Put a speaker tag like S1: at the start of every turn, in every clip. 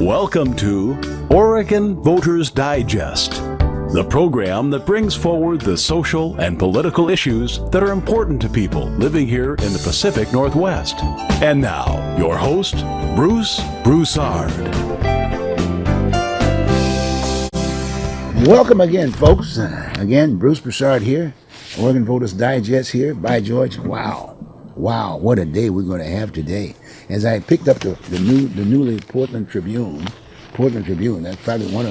S1: Welcome to Oregon Voters Digest, the program that brings forward the social and political issues that are important to people living here in the Pacific Northwest. And now, your host, Bruce Broussard.
S2: Welcome again, folks. Again, Bruce Broussard here, Oregon Voters Digest here. By George, wow, what a day we're going to have today. As I picked up the newly Portland Tribune, that's probably one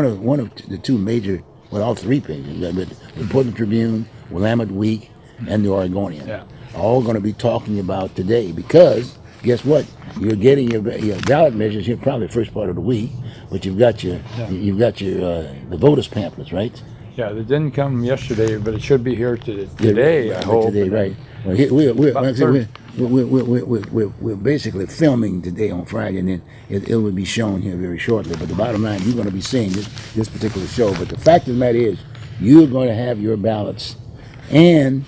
S2: of the two major, well, all three pages, the Portland Tribune, Willamette Week, and the Oregonian, all going to be talking about today because guess what? You're getting your ballot measures here probably the first part of the week, but you've got your the voters pamphlets, right?
S3: Yeah, they didn't come yesterday, but it should be here today. I hope.
S2: Today, right? Well, we're basically filming today on Friday, and then it will be shown here very shortly. But the bottom line, you're going to be seeing this particular show. But the fact of the matter is, you're going to have your ballots, and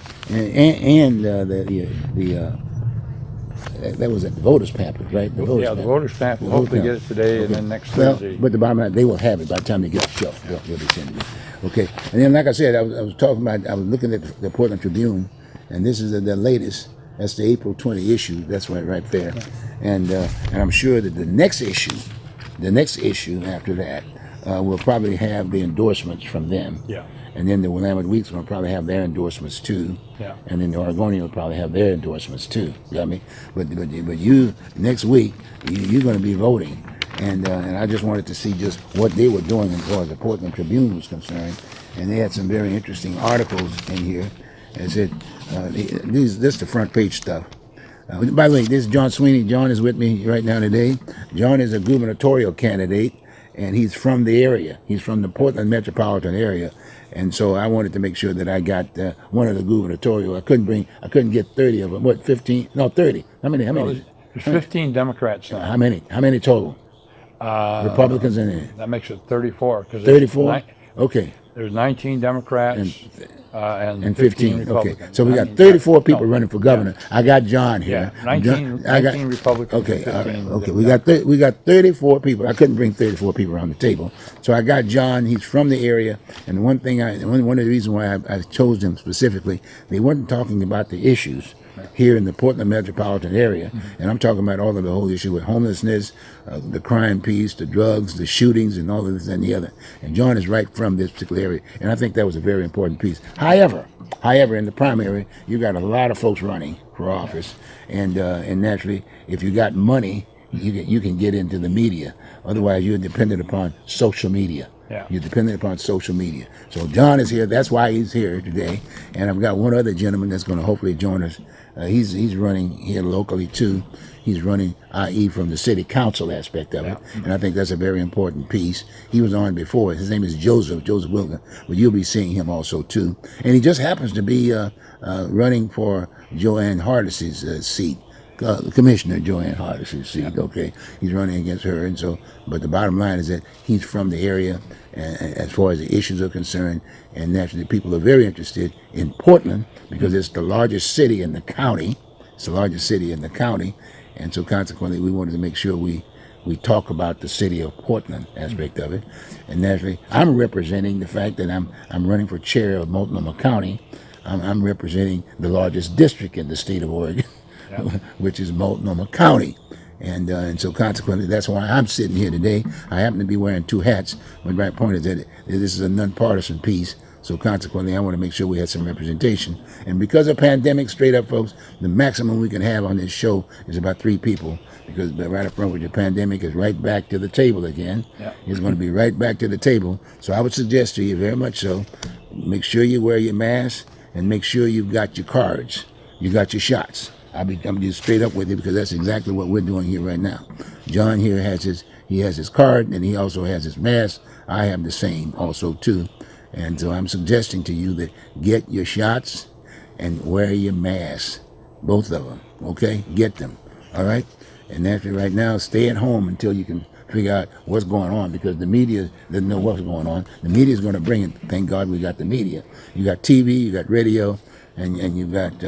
S2: that was at the voters pamphlet, right?
S3: The voters pamphlet. Hopefully get it today and then next Thursday.
S2: But the bottom line, they will have it by the time they get the show. They'll be sending it. Okay, and then like I said, I was looking at the Portland Tribune, and this is the latest. That's the April 20 issue. That's right there, and I'm sure that the next issue after that will probably have the endorsements from them.
S3: Yeah.
S2: And then the Willamette Week's going to probably have their endorsements too.
S3: Yeah.
S2: And then the Oregonian will probably have their endorsements too. You got me? But you next week you're going to be voting. And I just wanted to see just what they were doing as far as the Portland Tribune was concerned. And they had some very interesting articles in here. As this is the front page stuff. By the way, this is John Sweeney. John is with me right now today. John is a gubernatorial candidate, and he's from the area. He's from the Portland metropolitan area. And so I wanted to make sure that I got one of the gubernatorial. I couldn't get 30 of them. What, 15? No, 30. How many?
S3: There's 15 Democrats now.
S2: How many total? Republicans in there.
S3: That makes it 34.
S2: 34? Okay.
S3: There's 19 Democrats and
S2: 15
S3: Republicans.
S2: Okay, so we got 34 people running for governor. Yeah. I got John here.
S3: Yeah, 19 Republicans.
S2: Okay,
S3: and 15
S2: okay. We got 34 people. I couldn't bring 34 people around the table, so I got John. He's from the area, and one of the reasons why I chose them specifically, they weren't talking about the issues here in the Portland metropolitan area, and I'm talking about all of the whole issue with homelessness, the crime piece, the drugs, the shootings, and all of this and the other. And John is right from this particular area, and I think that was a very important piece. However, in the primary, you got a lot of folks running for office, and naturally, if you got money, you can get into the media. Otherwise, you're dependent upon social media.
S3: Yeah.
S2: You're dependent upon social media. So John is here. That's why he's here today. And I've got one other gentleman that's going to hopefully join us. He's running here locally too. He's running, i.e., from the city council aspect of it. And I think that's a very important piece. He was on before. His name is Joseph Wilson. But you'll be seeing him also too. And he just happens to be running for Joanne Hardis's seat. Commissioner Joanne Hardis's seat. Okay, he's running against her, and so. But the bottom line is that he's from the area, as far as the issues are concerned, and naturally, people are very interested in Portland because it's the largest city in the county. It's the largest city in the county, and so consequently, we wanted to make sure we talk about the city of Portland aspect of it, and naturally, I'm representing the fact that I'm running for chair of Multnomah County. I'm representing the largest district in the state of Oregon. Which is Multnomah County. And so consequently, that's why I'm sitting here today. I happen to be wearing two hats. But my point is that this is a nonpartisan piece. So consequently, I want to make sure we have some representation. And because of pandemic, straight up, folks, the maximum we can have on this show is about 3 people. Because right up front with the pandemic is right back to the table again. Yeah. It's going to be right back to the table. So I would suggest to you very much so, make sure you wear your mask and make sure you've got your cards. You got your shots. I'm just straight up with you because that's exactly what we're doing here right now. John here has his card and he also has his mask. I have the same also too. And so I'm suggesting to you that get your shots and wear your mask. Both of them, okay? Get them, all right? And naturally right now, stay at home until you can figure out what's going on because the media doesn't know what's going on. The media is going to bring it. Thank God we got the media. You got TV, you got radio, and you've got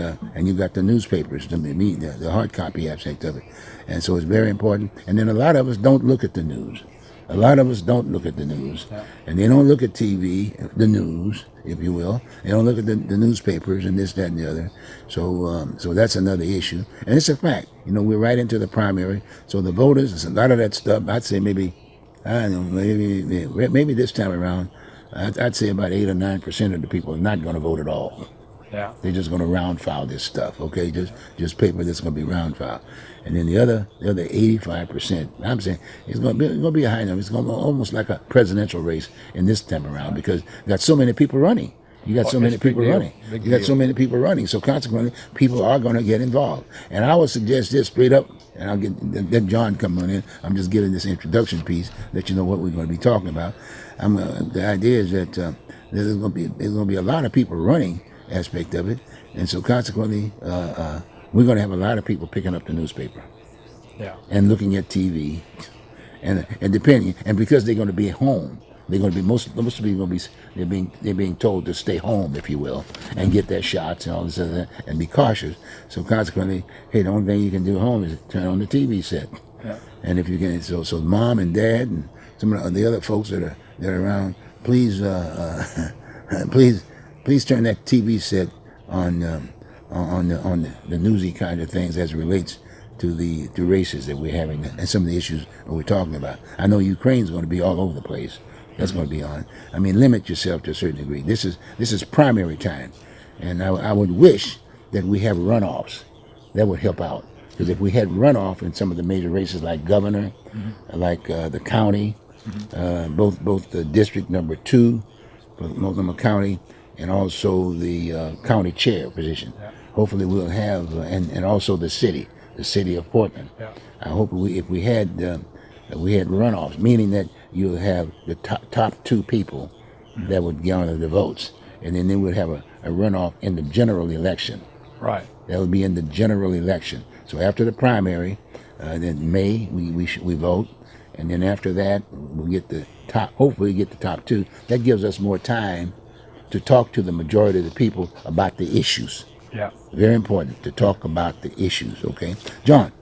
S2: the newspapers, the hard copy aspect of it, and so it's very important. And then a lot of us don't look at the news. A lot of us don't look at the news, and they don't look at TV, the news, if you will. They don't look at the newspapers and this, that, and the other. So that's another issue, and it's a fact. You know, we're right into the primary, so the voters, it's a lot of that stuff. I'd say maybe this time around, I'd say about 8 or 9% of the people are not going to vote at all.
S3: Yeah.
S2: They're just going to round file this stuff, okay? Just paper that's going to be round file. And then the other 85%, I'm saying it's going to be a high number. It's going to be almost like a presidential race in this time around because you got so many people running. You got so many people running. You got so many people running. So consequently, people are going to get involved. And I would suggest this straight up, and I'll let John come on in. I'm just giving this introduction piece, let you know what we're going to be talking about. The idea is that there's going to be a lot of people running aspect of it, and so consequently, we're going to have a lot of people picking up the newspaper, and looking at TV, and depending, and because they're going to be at home, they're going to be most people going to be they're being told to stay home, if you will, and get their shots and all this other, and be cautious. So consequently, hey, the only thing you can do at home is turn on the TV set, and if you can, so mom and dad and some of the other folks that are around, please please turn that TV set on the newsy kind of things as it relates to the races that we're having and some of the issues that we're talking about. I know Ukraine's going to be all over the place. That's going to be on. I mean, limit yourself to a certain degree. This is primary time, and I would wish that we have runoffs. That would help out, because if we had runoff in some of the major races like governor, like the county, both the district number 2 for Multnomah County, and also the county chair position. Hopefully we'll have, and also the city of Portland. I hope if we had runoffs, meaning that you'll have the top 2 people that would garner the votes, and then they would have a runoff in the general election. Right. That would be in the general election. So after the primary, then May we vote, and then after that we'll get the top. Hopefully get the top 2. That gives us more time to talk to the majority of the people about the issues. Yeah. Very important to talk about the issues, okay? John,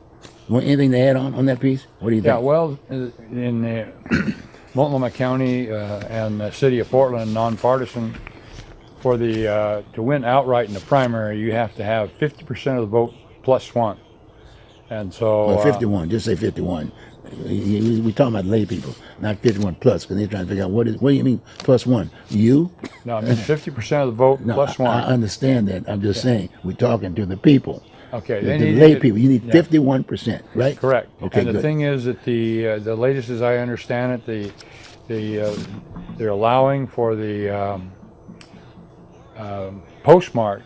S2: want anything to add on that piece? What do you think?
S3: Yeah, well, in Multnomah County and the city of Portland, nonpartisan, for the to win outright in the primary, you have to have 50% of the vote plus 1. And so...
S2: Well, 51, just say 51. We're talking about lay people, not 51 plus, because they're trying to figure out what do you mean plus 1? You?
S3: No, I mean 50% of the vote plus 1.
S2: I understand that. I'm just saying we're talking to the people.
S3: Okay.
S2: The lay people. You need 51%, right?
S3: Correct.
S2: Okay.
S3: And the thing is that the latest, as I understand it, they're allowing for the postmark,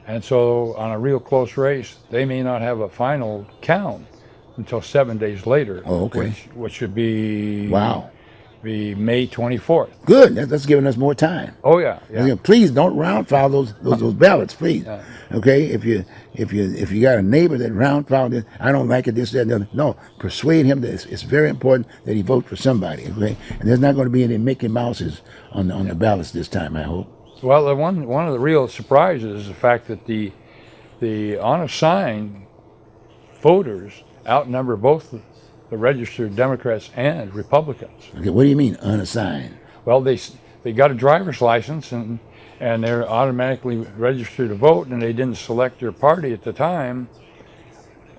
S3: and so on a real close race, they may not have a final count until 7 days later.
S2: Oh, okay.
S3: Which should be be May 24th.
S2: Good. That's giving us more time.
S3: Oh yeah.
S2: Please don't round file those ballots, please. Yeah. Okay. If you got a neighbor that round filed it, I don't like it. This, that, and the other. No, persuade him that it's very important that he vote for somebody. Okay. And there's not going to be any Mickey Mouses on the ballots this time, I hope.
S3: Well, one of the real surprises is the fact that the unassigned voters outnumber both the registered Democrats and Republicans.
S2: Okay, what do you mean unassigned?
S3: Well, they got a driver's license and they're automatically registered to vote, and they didn't select their party at the time.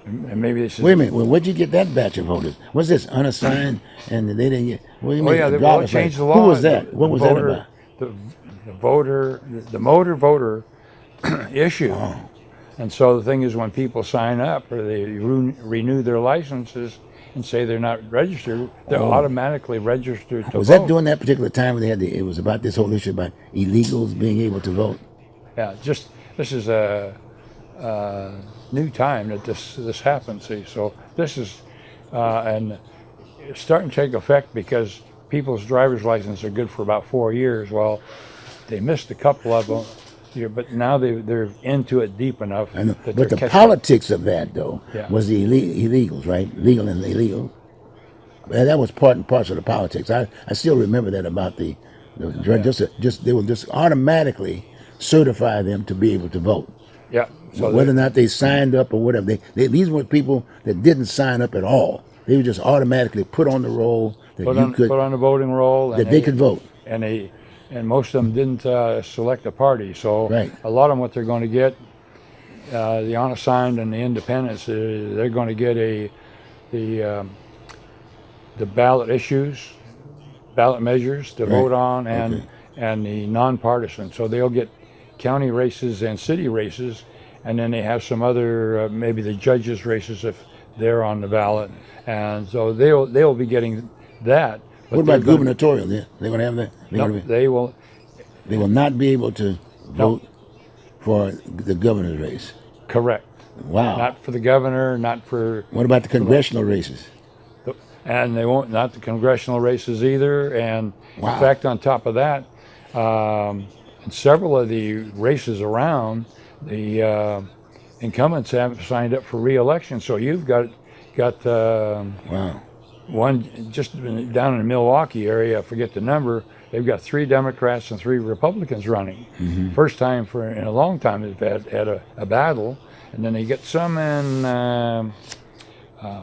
S3: And maybe they said,
S2: wait a minute. Well, where'd you get that batch of voters? What's this unassigned? And they didn't get. What do you mean?
S3: They changed the law.
S2: Who was that? What was that about?
S3: The motor voter issue. Oh. And so the thing is, when people sign up or they renew their licenses and say they're not registered, they're automatically registered to vote.
S2: Was that during that particular time when they had it was about this whole issue about illegals being able to vote?
S3: Yeah, this is a new time that this happens. See, so this is and it's starting to take effect because people's driver's licenses are good for about 4 years. Well, they missed a couple of them. But now they're into it deep enough.
S2: I know. But the politics of that, though, was the illegals, right? Legal and illegal. That was part and parcel of the politics. I still remember that about they were just automatically certify them to be able to vote.
S3: Yeah. So
S2: Whether or not they signed up or whatever, these were people that didn't sign up at all. They were just automatically put on the roll that
S3: put on the voting roll,
S2: that they could vote.
S3: And most of them didn't select a party. So
S2: Right.
S3: a lot of them, what they're going to get, the unassigned and the independents, they're going to get the ballot issues, ballot measures to vote on, and the nonpartisan. So they'll get county races and city races, and then they have some other maybe the judges races if they're on the ballot, and so they'll be getting that. But
S2: What about gubernatorial? They're going to have that.
S3: they will.
S2: They will not be able to vote for the governor's race.
S3: Correct.
S2: Wow.
S3: Not for the governor, not for.
S2: What about the congressional races?
S3: And they won't, not the congressional races either. And
S2: Wow.
S3: in fact, on top of that, in several of the races around, the incumbents haven't signed up for re-election. So you've got
S2: Wow.
S3: one just down in the Milwaukee area, I forget the number. They've got 3 Democrats and 3 Republicans running.
S2: Mm-hmm.
S3: First time in a long time they've had a battle. And then they get some in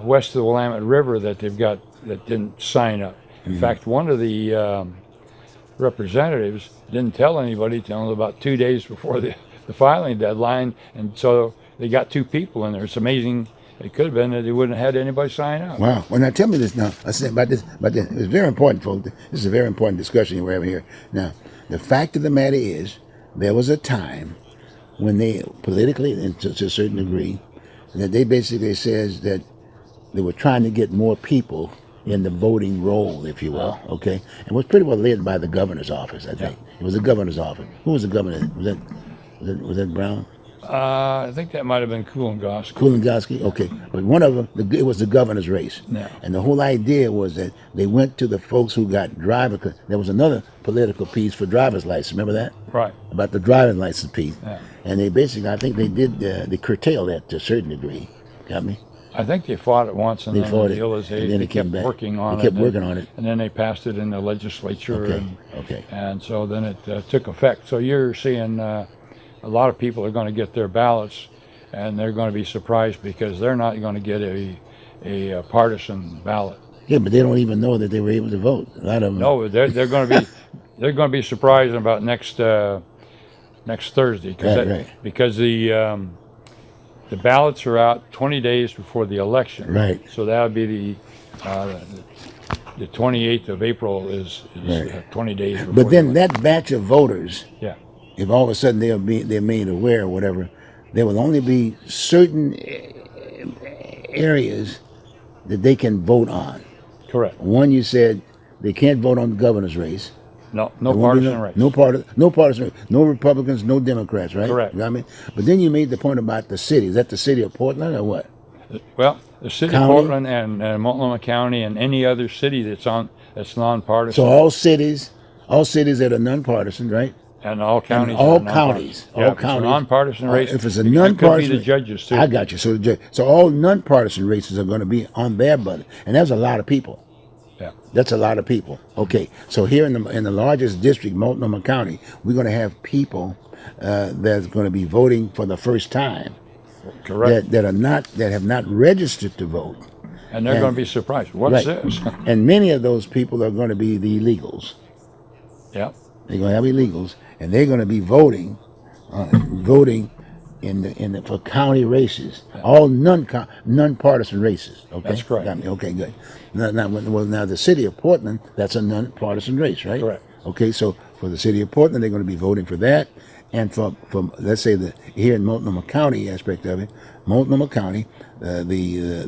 S3: west of the Willamette River that they've got that didn't sign up. In fact, one of the representatives didn't tell anybody until about 2 days before the filing deadline, and so they got 2 people in there. It's amazing. It could have been that they wouldn't have had anybody sign up.
S2: Wow. Well, now tell me this now. I said about this. It's very important, folks. This is a very important discussion we're having here. Now, the fact of the matter is, there was a time when they politically, and to a certain degree, that they basically says that they were trying to get more people in the voting roll, if you will. Okay, and was pretty well led by the governor's office. I think it was the governor's office. Who was the governor? Was that Brown?
S3: I think that might have been Kulingoski.
S2: Kulingoski? Okay. But one of them, it was the governor's race.
S3: Yeah.
S2: And the whole idea was that they went to the folks who got driver. There was another political piece for driver's license. Remember that?
S3: Right.
S2: About the driving license piece.
S3: Yeah.
S2: And they basically, I think they did, they curtailed that to a certain degree. Got me?
S3: I think they fought it once, and
S2: They
S3: then
S2: fought
S3: the
S2: it,
S3: deal is
S2: and then
S3: they
S2: it came
S3: kept
S2: back.
S3: working on it.
S2: They kept working on it.
S3: And then they passed it in the legislature.
S2: Okay,
S3: And,
S2: okay.
S3: And so then it took effect. So you're seeing a lot of people are going to get their ballots, and they're going to be surprised because they're not going to get a partisan ballot.
S2: Yeah, but they don't even know that they were able to vote. A lot of them.
S3: No, they're going to be surprised about next Thursday because the ballots are out 20 days before the election.
S2: Right.
S3: So that would be the 28th of April is
S2: Right.
S3: 20 days before.
S2: But then
S3: the
S2: that batch of voters,
S3: yeah,
S2: if all of a sudden they're made aware or whatever, there will only be certain areas that they can vote on.
S3: correct.
S2: One, you said they can't vote on the governor's race.
S3: No
S2: There won't be
S3: partisan race.
S2: No partisan race. No Republicans, no Democrats, right?
S3: Correct.
S2: You know what I mean? But then you made the point about the city. Is that the city of Portland or what?
S3: Well, the city
S2: County?
S3: of Portland and Multnomah County and any other city that's nonpartisan.
S2: So all cities that are nonpartisan, right?
S3: And all counties.
S2: all
S3: are nonpartisan.
S2: counties,
S3: Yeah,
S2: all
S3: if
S2: counties.
S3: It's a nonpartisan race.
S2: If it's a
S3: it could
S2: nonpartisan,
S3: be the judges too.
S2: I got you. So all nonpartisan races are going to be on their ballot, and that's a lot of people.
S3: Yeah.
S2: That's a lot of people. Okay, so here in the largest district, Multnomah County, we're going to have people that's going to be voting for the first time.
S3: Correct.
S2: That have not registered to vote.
S3: And they're going to be surprised. What's
S2: Right.
S3: this?
S2: And many of those people are going to be the illegals.
S3: Yeah.
S2: They're going to have illegals, and they're going to be voting for county races, all nonpartisan races. Okay,
S3: That's correct.
S2: Got me. Okay, good. Now the city of Portland, that's a nonpartisan race, right?
S3: Correct.
S2: Okay, so for the city of Portland, they're going to be voting for that, and for let's say here in Multnomah County aspect of it, Multnomah County, there's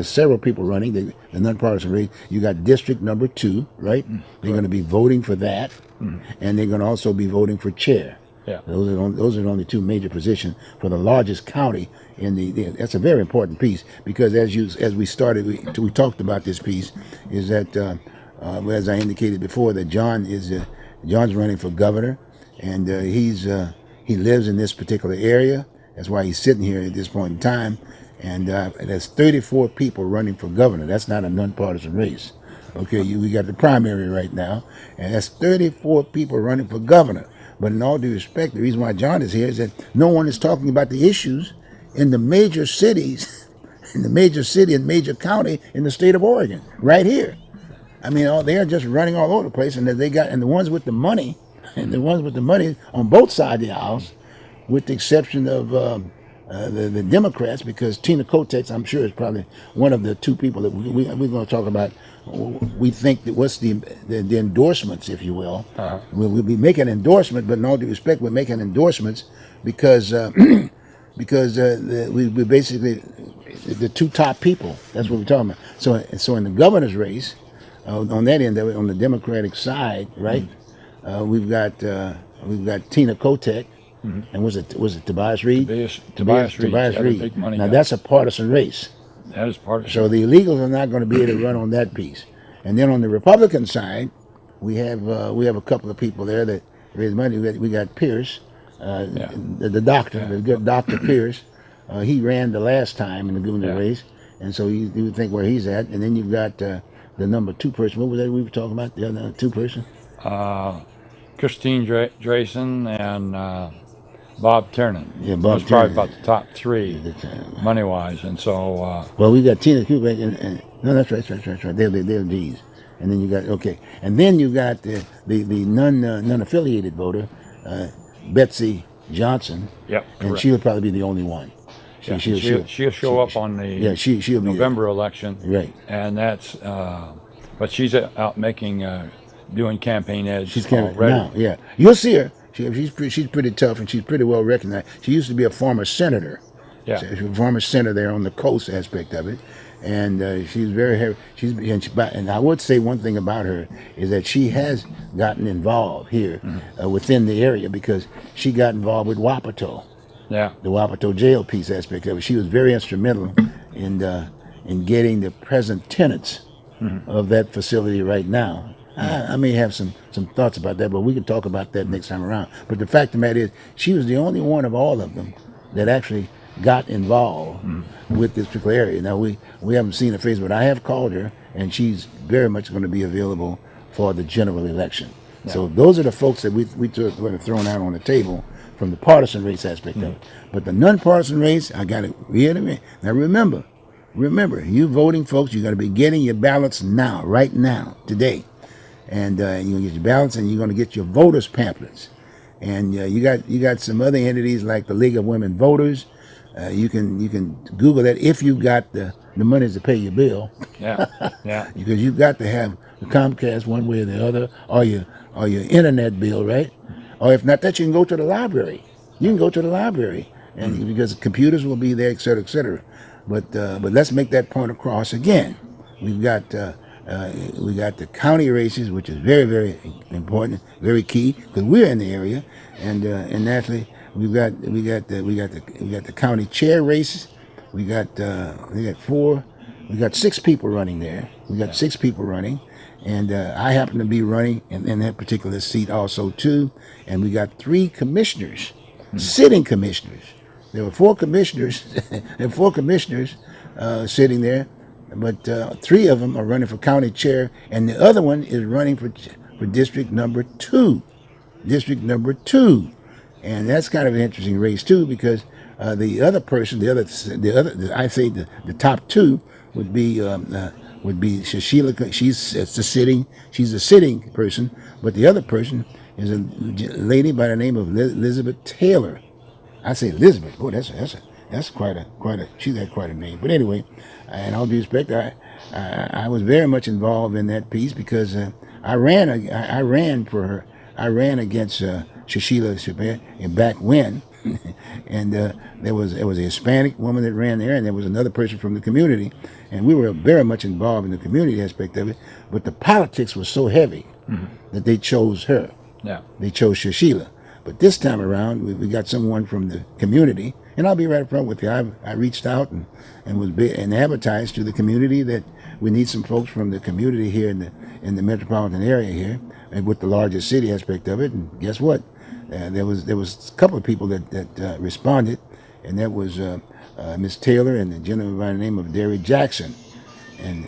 S2: several people running the nonpartisan race. You got District Number 2, right? They're going to be voting for that, and they're going to also be voting for chair.
S3: Yeah.
S2: Those are the only 2 major positions for the largest county in that's a very important piece because as we started, we talked about this piece is that as I indicated before that John's running for governor, and he lives in this particular area. That's why he's sitting here at this point in time, and there's 34 people running for governor. That's not a nonpartisan race. Okay, we got the primary right now, and that's 34 people running for governor. But in all due respect, the reason why John is here is that no one is talking about the issues in the major cities, in the major city and major county in the state of Oregon, right here. I mean, they are just running all over the place, and the ones with the money, and the ones with the money on both sides of the house, with the exception of the Democrats, because Tina Kotek, I'm sure, is probably one of the two people that we're going to talk about. We think that what's the endorsements, if you will. We'll be making an endorsement, but in all due respect, we're making endorsements because we basically the two top people. That's what we're talking about. So in the governor's race, on that end, on the Democratic side, right? We've got Tina Kotek. And was it Tobias Reed?
S3: Tobias Reed.
S2: Tobias
S3: Yeah, the
S2: Reed.
S3: big money
S2: Now
S3: guy.
S2: that's a partisan race.
S3: That is partisan.
S2: So the illegals are not going to be able to run on that piece. And then on the Republican side, we have a couple of people there that raise money. We got Pierce, the doctor, the good Dr. Pierce. He ran the last time in the governor race, and so you would think where he's at. And then you've got the number two person. What was that we were talking about? The other two person?
S3: Christine Drayson and Bob Tiernan.
S2: Yeah, Bob
S3: Those probably
S2: Tiernan.
S3: about the top three money-wise. And so...
S2: well, we got Tina Kubeck and no, that's right. They're D's. And then you got, and then you got the non-affiliated voter, Betsy Johnson.
S3: Yep,
S2: and
S3: correct.
S2: she'll probably be the only one.
S3: She'll show up on the
S2: she'll be
S3: November election.
S2: Right.
S3: And that's... but she's out making... doing campaign ads
S2: She's
S3: already.
S2: now, yeah. You'll see her. She's pretty tough, and she's pretty well recognized. She used to be a former senator.
S3: Yeah.
S2: She's a former senator there on the coast aspect of it, and she's very heavy. And I would say one thing about her is that she has gotten involved here within the area because she got involved with Wapato.
S3: Yeah.
S2: The Wapato jail piece aspect of it. She was very instrumental in getting the present tenants of that facility right now. I may have some thoughts about that, but we can talk about that next time around. But the fact of the matter is, she was the only one of all of them that actually got involved with this particular area. Now, we haven't seen her face, but I have called her, and she's very much going to be available for the general election. Yeah. So those are the folks that we thrown out on the table from the partisan race aspect of it. But the non-partisan race, I got to reiterate. Now, remember, you voting folks, you got to be getting your ballots now, right now, today. And you're gonna get your ballots, and you're gonna get your voters pamphlets, and you got some other entities like the League of Women Voters. You can Google that if you got the money to pay your bill.
S3: Yeah.
S2: Because you've got to have the Comcast one way or the other, or your internet bill, right? Or if not that, you can go to the library. You can go to the library, and because computers will be there, et cetera, et cetera. But let's make that point across again. We got the county races, which is very, very important, very key, because we're in the area, and naturally we got the county chair races. We got 6 people running there. We got 6 people running, and I happen to be running in that particular seat also too. And we got 3 commissioners, sitting commissioners. There were 4 commissioners. There were 4 commissioners sitting there. But 3 of them are running for county chair, and the other one is running for district number 2. District number 2, and that's kind of an interesting race too, because the other person, I say the top 2 would be Shashila. She's a sitting person, but the other person is a lady by the name of Elizabeth Taylor. I say Elizabeth. Boy, that's quite a. She's got quite a name. But anyway, in all due respect, I was very much involved in that piece because I ran for her. I ran against Shashila Shabir back when, and there was a Hispanic woman that ran there, and there was another person from the community, and we were very much involved in the community aspect of it. But the politics was so heavy that they chose her.
S3: Yeah,
S2: they chose Shashila. But this time around, we got someone from the community, and I'll be right up front with you. I reached out and advertised to the community that we need some folks from the community here in the metropolitan area here, and with the largest city aspect of it. And guess what? There was a couple of people that responded, and that was Miss Taylor and the gentleman by the name of Derry Jackson, and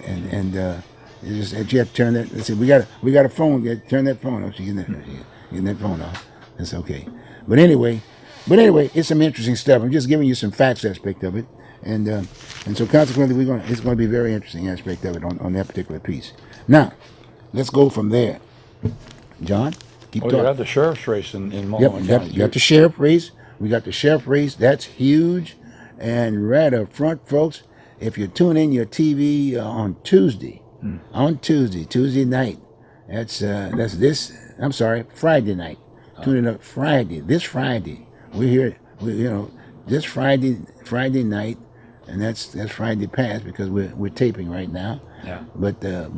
S2: you have to turn that. Let's see, we got a phone. Turn that phone off. She's getting that phone off. That's okay. But anyway, it's some interesting stuff. I'm just giving you some facts aspect of it, and so consequently, it's going to be a very interesting aspect of it on that particular piece. Now, let's go from there. John, keep
S3: Well, you
S2: talking.
S3: got the sheriff's race in
S2: Yep,
S3: Multnomah
S2: you
S3: County.
S2: got the sheriff race. We got the sheriff race. That's huge, and right up front, folks. If you tune in your TV on Tuesday, Tuesday night. That's this. I'm sorry, Friday night. Tune in up Friday. This Friday, we're here. This Friday night, and that's Friday past because we're taping right now.
S3: Yeah.
S2: But the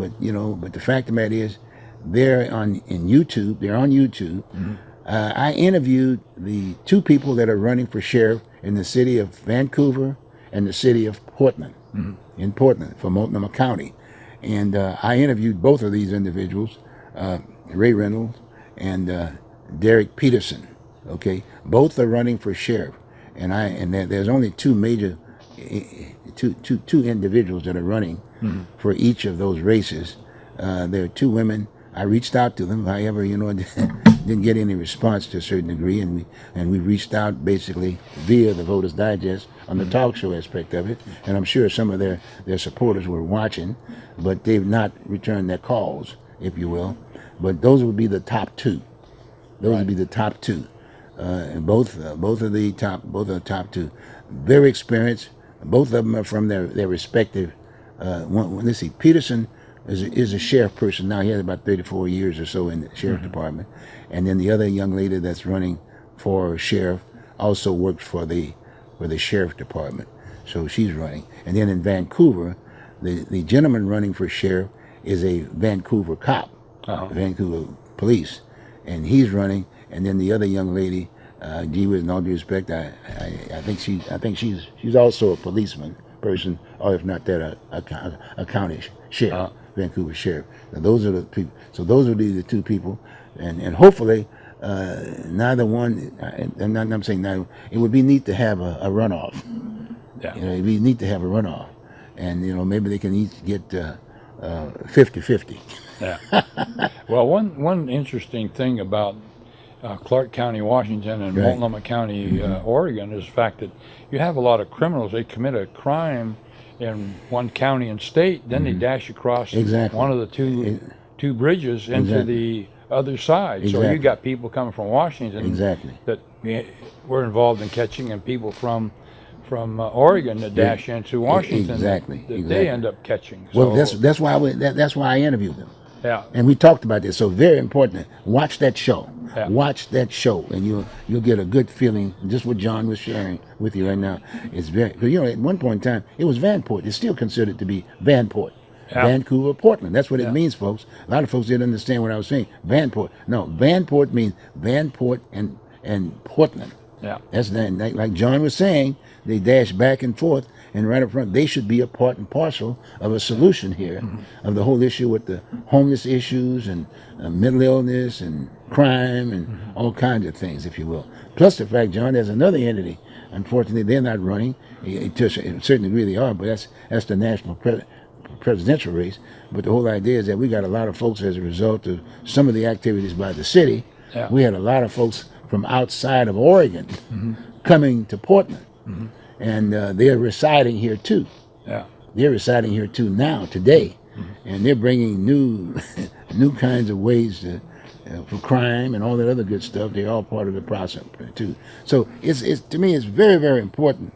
S2: fact of the matter is, they're on YouTube. They're on YouTube. I interviewed the two people that are running for sheriff in the city of Vancouver and the city of Portland, in Portland for Multnomah County, and I interviewed both of these individuals, Ray Reynolds and Derek Peterson. Okay, both are running for sheriff, and there's only two major, two individuals that are running for each of those races. There are two women. I reached out to them, however, didn't get any response to a certain degree, and we reached out basically via the Voters Digest on the talk show aspect of it, and I'm sure some of their supporters were watching, but they've not returned their calls, if you will. But those would be the top two. Those would be the top two, and both of the top two, very experienced. Both of them are from their respective. Let's see, Peterson is a sheriff person now. He has about 34 years or so in the sheriff department, and then the other young lady that's running for sheriff also works for the sheriff department, so she's running. And then in Vancouver, the gentleman running for sheriff is a Vancouver cop, Vancouver police, and he's running. And then the other young lady, with all due respect, I think she's also a policeman person, or if not that, a county sheriff, Vancouver sheriff. Now, those are the people. So those would be the two people, and hopefully, neither one. I'm saying neither. It would be neat to have a runoff.
S3: Yeah.
S2: It'd be neat to have a runoff, and maybe they can each get 50-50.
S3: Yeah. Well, one interesting thing about Clark County, Washington, and
S2: Right.
S3: Multnomah County, Oregon, is the fact that you have a lot of criminals. They commit a crime in one county and state, then they dash across
S2: Exactly.
S3: one of the two bridges into
S2: Exactly.
S3: the other side. So
S2: Exactly.
S3: you got people coming from Washington
S2: Exactly.
S3: that we're involved in catching, and people from Oregon that dash into Washington
S2: Exactly.
S3: that
S2: Exactly.
S3: they end up catching.
S2: Well,
S3: So,
S2: that's why I interviewed them.
S3: yeah.
S2: And we talked about this, so very important. Watch that show.
S3: Yeah.
S2: Watch that show, and you'll get a good feeling. Just what John was sharing with you right now is very. Because at one point in time, it was Vanport. It's still considered to be Vanport,
S3: Yeah.
S2: Vancouver, Portland. That's what it
S3: Yeah.
S2: means, folks. A lot of folks didn't understand what I was saying. Vanport. No, Vanport means Vanport and Portland.
S3: Yeah.
S2: That's like John was saying. They dash back and forth, and right up front, they should be a part and parcel of a solution here of the whole issue with the homeless issues and mental illness and crime and all kinds of things, if you will. Plus the fact, John, there's another entity. Unfortunately, they're not running. To a certain degree, they are, but that's the national presidential race. But the whole idea is that we got a lot of folks as a result of some of the activities by the city.
S3: Yeah.
S2: We had a lot of folks from outside of Oregon coming to Portland. And they're residing here too.
S3: Yeah.
S2: They're residing here too now, today, and they're bringing new kinds of ways for crime and all that other good stuff. They're all part of the process too. So it's to me, it's very, very important.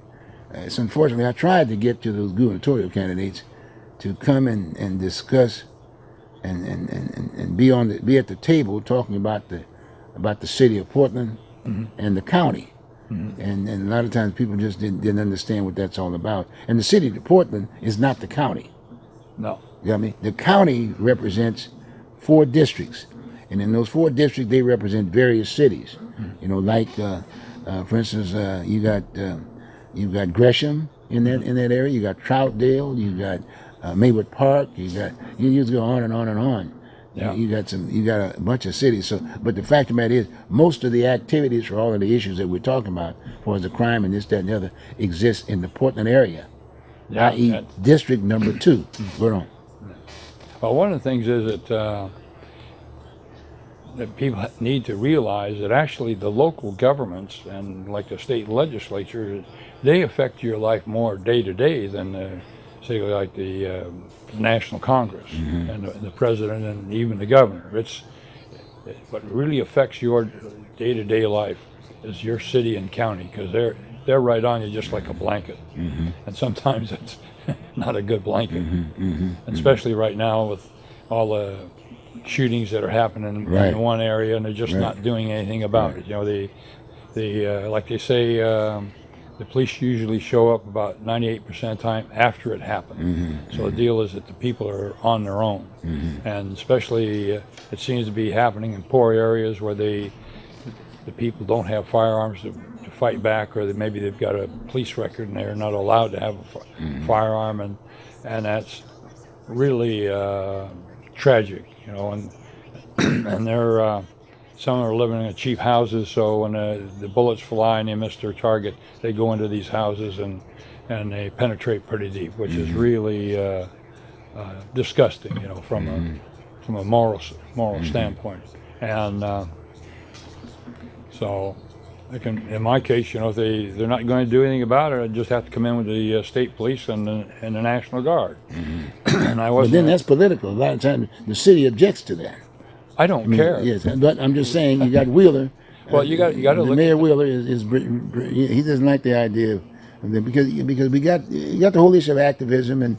S2: It's unfortunately, I tried to get to those gubernatorial candidates to come and discuss and be at the table talking about the city of Portland and the county. And a lot of times people just didn't understand what that's all about. And the city of Portland is not the county.
S3: No.
S2: You know what I mean? The county represents 4 districts. And in those 4 districts, they represent various cities. Like, for instance, you've got Gresham in that area. You got Troutdale. You got Maywood Park. You just go on and on and on.
S3: Yeah.
S2: You got a bunch of cities. So, but the fact of the matter is, most of the activities for all of the issues that we're talking about, as far as the crime and this, that, and the other, exists in the Portland area,
S3: Yeah.
S2: i.e., District Number 2. Go on.
S3: Well, one of the things is that that people need to realize that actually the local governments and like the state legislature, they affect your life more day to day than say like the National Congress and the president and even the governor. What really affects your day to day life is your city and county, because they're right on you just like a blanket, and sometimes it's not a good blanket, and especially right now with all the shootings that are happening in one area, and they're just not doing anything about it. You know, like they say, the police usually show up about 98% of the time after it happened. So the deal is that the people are on their own, and especially it seems to be happening in poor areas where the people don't have firearms to fight back, or maybe they've got a police record and they're not allowed to have a firearm, and that's really tragic, you know, and they're some are living in cheap houses, so when the bullets fly and they miss their target, they go into these houses and they penetrate pretty deep, which is really disgusting, you know, from a moral standpoint. And so they can, in my case, you know, if they're not going to do anything about it, I just have to come in with the state police and the National Guard. And I wasn't.
S2: But then that's political. A lot of times the city objects to that.
S3: I don't care.
S2: Yes, but I'm just saying, you got Wheeler.
S3: Well, you got to look.
S2: Mayor Wheeler he doesn't like the idea of that, because we got the whole issue of activism and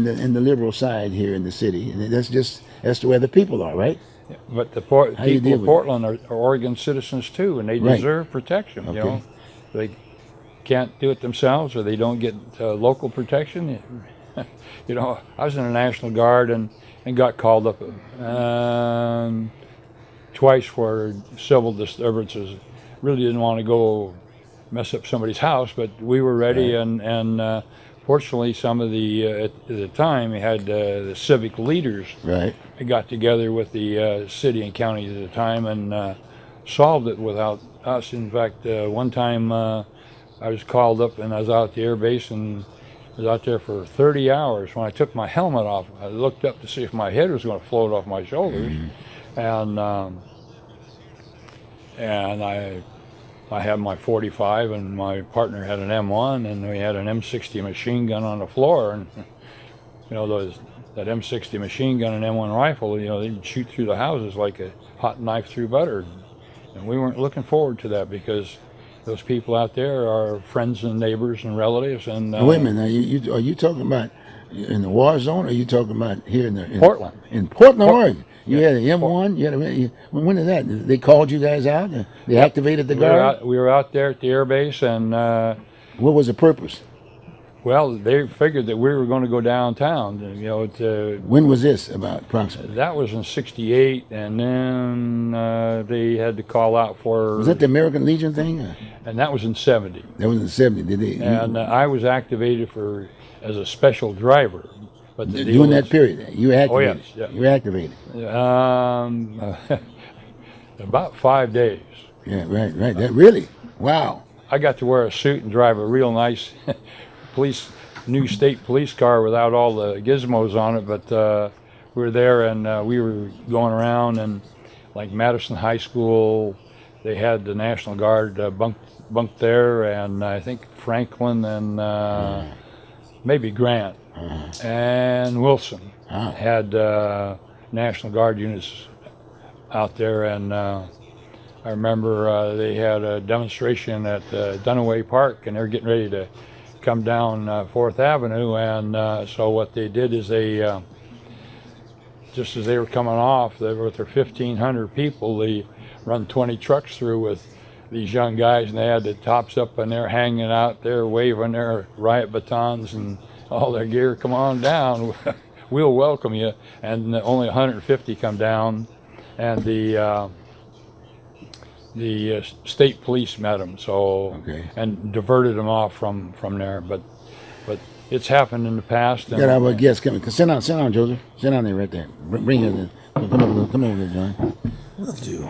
S2: the liberal side here in the city, and that's the way the people are, right?
S3: But the people of Portland are Oregon citizens too, and they deserve protection. You know, they can't do it themselves, or they don't get local protection. You know, I was in the National Guard and got called up twice for civil disturbances. Really didn't want to go mess up somebody's house, but we were ready, and fortunately, some of at the time, we had the civic leaders.
S2: Right.
S3: Got together with the city and county at the time and solved it without us. In fact, one time I was called up and I was out at the air base and I was out there for 30 hours. When I took my helmet off, I looked up to see if my head was going to float off my shoulders, and I had my 45 and my partner had an M1, and we had an M60 machine gun on the floor, and you know that M60 machine gun and M1 rifle, you know, they'd shoot through the houses like a hot knife through butter, and we weren't looking forward to that because those people out there are friends and neighbors and relatives. And
S2: wait a minute, are you talking about in the war zone, or are you talking about here in
S3: Portland?
S2: In Portland, Oregon. You had an M1. When did that? They called you guys out. They activated the guard.
S3: We were out there at the air base, and
S2: what was the purpose?
S3: Well, they figured that we were going to go downtown. You know,
S2: when was this about approximately?
S3: That was in '68, and then they had to call out for.
S2: Was that the American Legion thing?
S3: And that was in '70.
S2: That was in '70. Did they?
S3: And I was activated as a special driver. But
S2: during that period, you were activated.
S3: Oh yes, yeah.
S2: You were activated.
S3: About 5 days.
S2: Yeah, right. That really, wow.
S3: I got to wear a suit and drive a real nice new state police car without all the gizmos on it. But we were there, and we were going around, and like Madison High School, they had the National Guard bunked there, and I think Franklin and maybe Grant. And Wilson had National Guard units out there, and I remember they had a demonstration at Dunaway Park, and they're getting ready to come down 4th Avenue, and so what they did is they, just as they were coming off, they were with their 1,500 people, they run 20 trucks through with these young guys, and they had the tops up, and they're hanging out there waving their riot batons and all their gear. Come on down, we'll welcome you. And only 150 come down, and the state police met them, so and diverted them off from there. But it's happened in the past.
S2: We got our guests coming. Sit down, Joseph. Sit down there, right there. Bring him in. Come over there, John.
S4: Will do.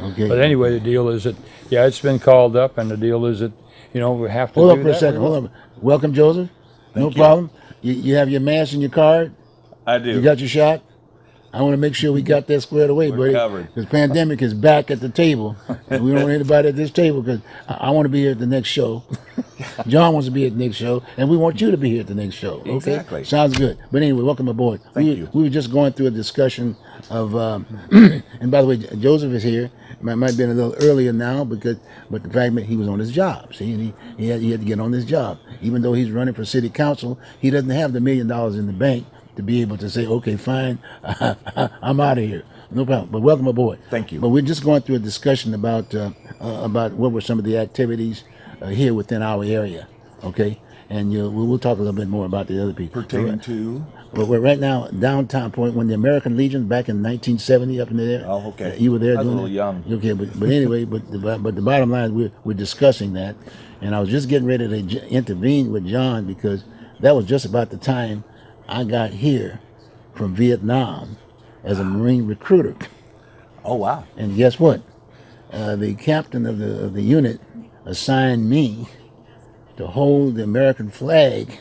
S2: Okay.
S3: But anyway, the deal is that it's been called up, and the deal is that we have to.
S2: Hold up for a second. Hold up. Welcome, Joseph. No problem. You have your mask and your card?
S4: I do.
S2: You got your shot? I want to make sure we got that squared away, buddy.
S4: covered.
S2: Because pandemic is back at the table, and we don't want anybody at this table. Because I want to be here at the next show. John wants to be at the next show, and we want you to be here at the next show. Okay,
S4: Exactly.
S2: sounds good. But anyway, welcome aboard.
S4: Thank you.
S2: We were just going through a discussion of, and by the way, Joseph is here. Might have been a little earlier now but the fact that he was on his job. See, and he had to get on his job. Even though he's running for city council, he doesn't have the $1 million in the bank to be able to say, okay, fine, I'm out of here. No problem. But welcome aboard.
S4: Thank you.
S2: But we're just going through a discussion about what were some of the activities here within our area. Okay, and we'll talk a little bit more about the other people.
S4: Pertaining to?
S2: But we're right now downtown point when the American Legion back in 1970 up in there.
S4: Oh, okay.
S2: You were there
S4: I was a
S2: doing
S4: little
S2: that?
S4: young.
S2: Okay, but anyway, but the bottom line is we're discussing that, and I was just getting ready to intervene with John because that was just about the time I got here from Vietnam as a Marine recruiter.
S4: Oh, wow.
S2: And guess what? The captain of the unit assigned me to hold the American flag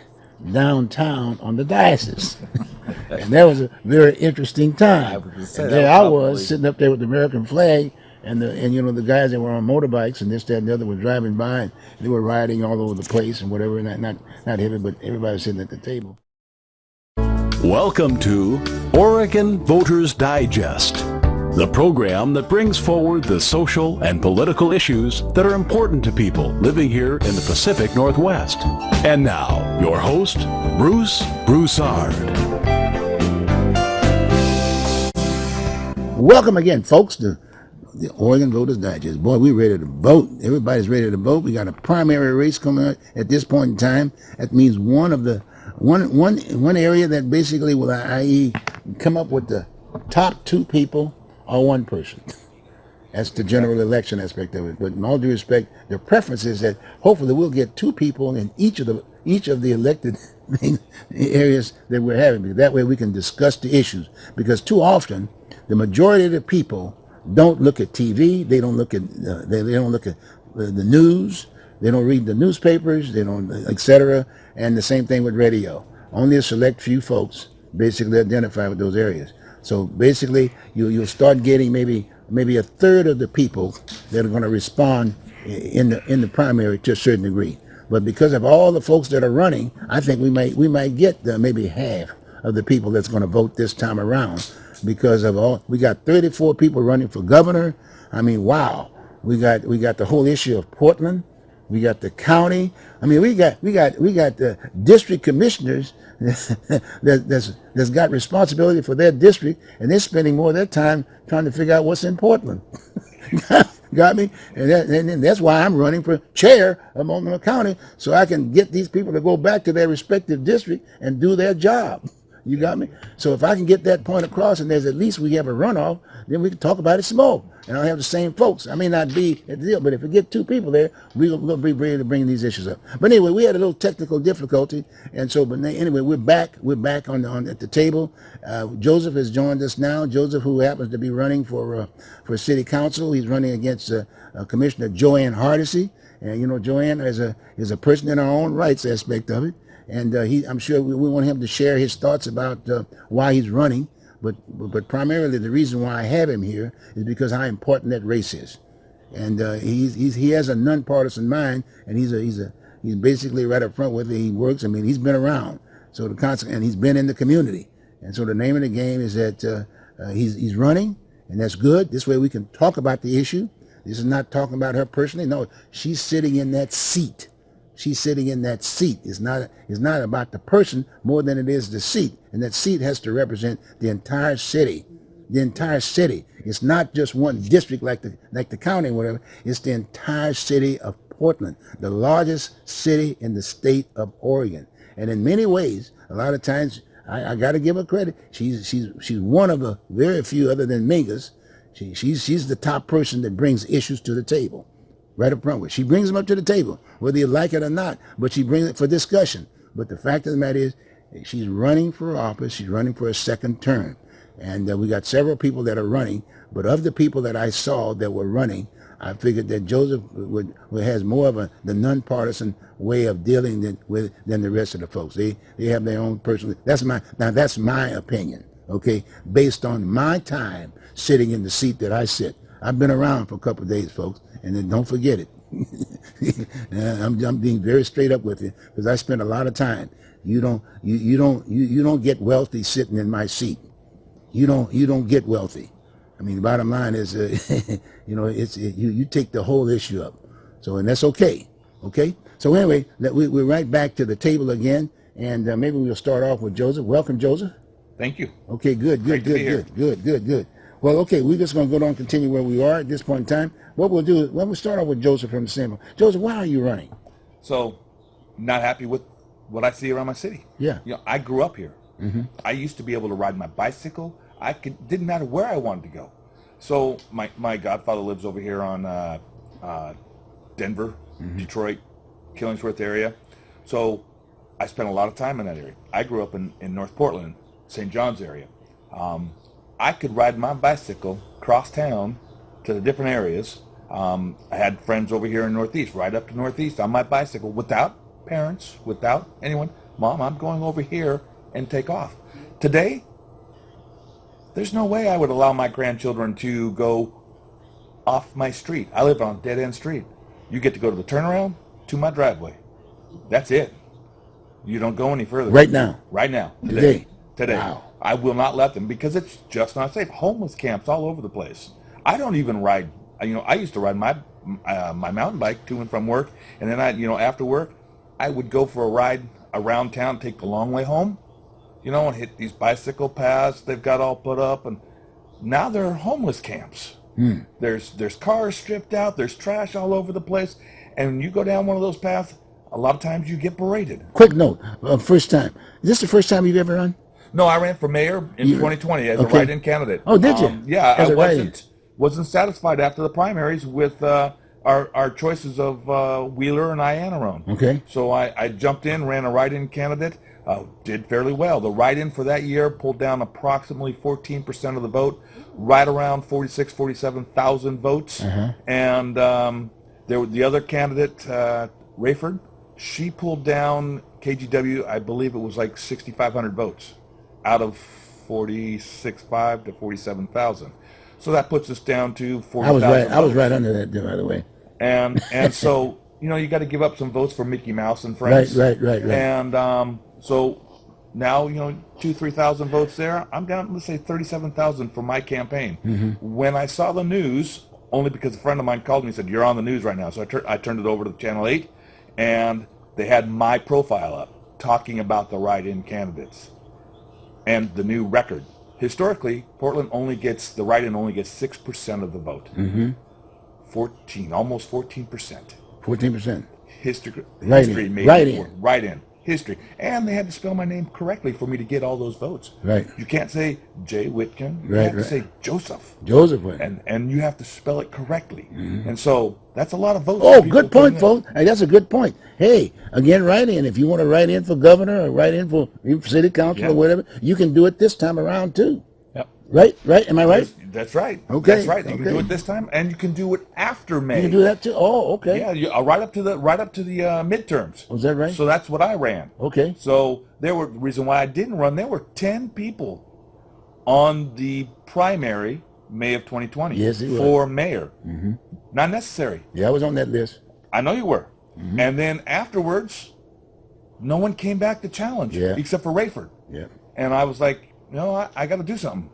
S2: downtown on the diocese. And that was a very interesting time. And there I was sitting up there with the American flag, and the guys that were on motorbikes and this, that, and the other were driving by, and they were riding all over the place and whatever. Not heavy, but everybody was sitting at the table.
S1: Welcome to Oregon Voters Digest, the program that brings forward the social and political issues that are important to people living here in the Pacific Northwest. And now, your host, Bruce Broussard.
S2: Welcome again, folks, to the Oregon Voters Digest. Boy, we're ready to vote. Everybody's ready to vote. We got a primary race coming up at this point in time. That means one area that basically will, i.e., come up with the top two people or one person. That's the general election aspect of it. But in all due respect, the preference is that hopefully we'll get two people in each of the elected areas that we're having. Because that way we can discuss the issues. Because too often, the majority of the people don't look at TV. They don't look at they don't look at the news. They don't read the newspapers. They don't, etc. And the same thing with radio. Only a select few folks basically identify with those areas. So basically, you'll start getting maybe a third of the people that are going to respond in the primary to a certain degree. But because of all the folks that are running, I think we might get maybe half of the people that's going to vote this time around. Because we got 34 people running for governor. I mean, wow. We got the whole issue of Portland. We got the county. I mean, we got the district commissioners that's got responsibility for their district, and they're spending more of their time trying to figure out what's in Portland. Got me? And that's why I'm running for chair of Multnomah County, so I can get these people to go back to their respective district and do their job. You got me? So if I can get that point across, and there's at least we have a runoff, then we can talk about it some more. And I'll have the same folks. I may not be at the deal, but if we get two people there, we'll be ready to bring these issues up. But anyway, we had a little technical difficulty, and so, but anyway, we're back. We're back on at the table. Joseph has joined us now. Joseph, who happens to be running for city council, he's running against Commissioner Joanne Hardesty. And Joanne is a person in her own rights aspect of it. And I'm sure we want him to share his thoughts about why he's running. But primarily the reason why I have him here is because how important that race is. And he has a nonpartisan mind, and he's basically right up front with it. He works. I mean, he's been around, and he's been in the community. And so the name of the game is that he's running, and that's good. This way we can talk about the issue. This is not talking about her personally. No, she's sitting in that seat. She's sitting in that seat. It's not about the person more than it is the seat. And that seat has to represent the entire city. The entire city. It's not just one district like the county or whatever. It's the entire city of Portland, the largest city in the state of Oregon. And in many ways, a lot of times, I got to give her credit. She's one of the very few, other than Mingus. She's the top person that brings issues to the table. Right up front with. She brings them up to the table, whether you like it or not, but she brings it for discussion. But the fact of the matter is, she's running for office. She's running for a second term. And we got several people that are running. But of the people that I saw that were running, I figured that Joseph has more of the nonpartisan way of dealing than the rest of the folks. They have their own personal. That's my opinion. okay, based on my time sitting in the seat that I sit. I've been around for a couple of days, folks, and then don't forget it. I'm being very straight up with you because I spent a lot of time. You don't get wealthy sitting in my seat. You don't get wealthy. I mean, the bottom line is, you take the whole issue up. So, and that's okay. Okay. So anyway, we're right back to the table again, and maybe we'll start off with Joseph. Welcome, Joseph.
S5: Thank you.
S2: Okay, good.
S5: Great to be here.
S2: Good. Well, okay, we're just going to go on and continue where we are at this point in time. What we'll do is, we'll start off with Joseph from the same. Joseph, why are you running?
S5: So, not happy with what I see around my city.
S2: Yeah.
S5: I grew up here. I used to be able to ride my bicycle. Didn't matter where I wanted to go. So my godfather lives over here on Denver, Detroit, Killingsworth area. So I spent a lot of time in that area. I grew up in North Portland, St. John's area. I could ride my bicycle cross town to the different areas. I had friends over here in Northeast, right up to Northeast on my bicycle without parents, without anyone. Mom, I'm going over here and take off. Today, there's no way I would allow my grandchildren to go off my street. I live on a dead-end street. You get to go to the turnaround, to my driveway. That's it. You don't go any further.
S2: Right now.
S5: Right now.
S2: Today.
S5: Wow. I will not let them because it's just not safe. Homeless camps all over the place. I don't even ride. I used to ride my mountain bike to and from work, and then after work, I would go for a ride around town, take the long way home, and hit these bicycle paths they've got all put up, and now they're homeless camps. There's cars stripped out, there's trash all over the place, and when you go down one of those paths, a lot of times you get berated.
S2: Quick note, first time. Is this the first time you've ever run?
S5: No, I ran for mayor in 2020 as a write-in candidate.
S2: Oh, did you?
S5: Yeah,
S2: As
S5: I
S2: a write-in.
S5: wasn't satisfied after the primaries with our choices of Wheeler and Anne Arone.
S2: Okay.
S5: So I jumped in, ran a write-in candidate, did fairly well. The write-in for that year pulled down approximately 14% of the vote, right around 47,000 votes. And the other candidate, Rayford, she pulled down KGW, I believe it was like 6,500 votes out of 46,500 to 47,000. So that puts us down to 40,000.
S2: I was right under that, by the way.
S5: And so you got to give up some votes for Mickey Mouse and friends.
S2: Right.
S5: And so now 2,000-3,000 votes there. I'm down, let's say 37,000 for my campaign. When I saw the news, only because a friend of mine called me and said, "You're on the news right now," so I turned it over to Channel 8, and they had my profile up talking about the write-in candidates and the new record. Historically, Portland the write-in only gets 6% of the vote. 14, almost 14%.
S2: 14%.
S5: History made
S2: Write-in.
S5: Write-in. History. And they had to spell my name correctly for me to get all those votes.
S2: Right.
S5: You can't say Jay Whitkin. You
S2: Right,
S5: have to
S2: right.
S5: say Joseph.
S2: Joseph went.
S5: And you have to spell it correctly. And so that's a lot of votes.
S2: Oh,
S5: people
S2: good point,
S5: putting in.
S2: folks. Hey, that's a good point. Hey, again, write in. If you want to write in for governor or write in for city council
S5: Yeah.
S2: or whatever, you can do it this time around too.
S3: Yep.
S2: Right? Am I right?
S5: That's right.
S2: Okay,
S5: That's right. You can
S2: okay.
S5: do it this time, and you can do it after May.
S2: You can do that too. Oh, okay.
S5: Yeah, right up to the midterms.
S2: Was that right?
S5: So that's what I ran.
S2: Okay.
S5: So the reason why I didn't run, there were 10 people on the primary May of 2020
S2: Yes, it was.
S5: for mayor. Not necessary.
S2: Yeah, I was on that list.
S5: I know you were. And then afterwards, no one came back to challenge
S2: Yeah.
S5: except for Rayford.
S2: Yeah.
S5: And I was like, I got to do something.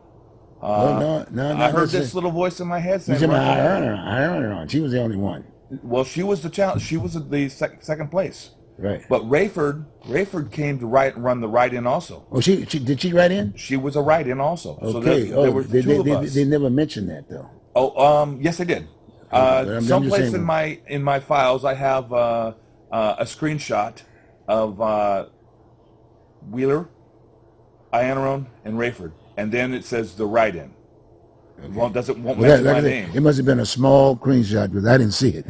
S2: No.
S5: I heard this little voice in my head
S2: You
S5: saying,
S2: said
S5: "Run."
S2: I earned her on. She was the only one.
S5: Well, she was the challenge. She was the second place.
S2: Right.
S5: But Rayford came to run the write-in also.
S2: Oh, she did she write in?
S5: She was a write-in also. So
S2: Okay.
S5: there were two of us.
S2: They never mentioned that though.
S5: Oh, yes, I did.
S2: I'm just
S5: Someplace
S2: saying-
S5: in my files, I have a screenshot of Wheeler, Anne Arone, and Rayford, and then it says the write-in. Won't
S2: Well,
S5: mention
S2: like
S5: my
S2: I said,
S5: name.
S2: it must have been a small screenshot because I didn't see it.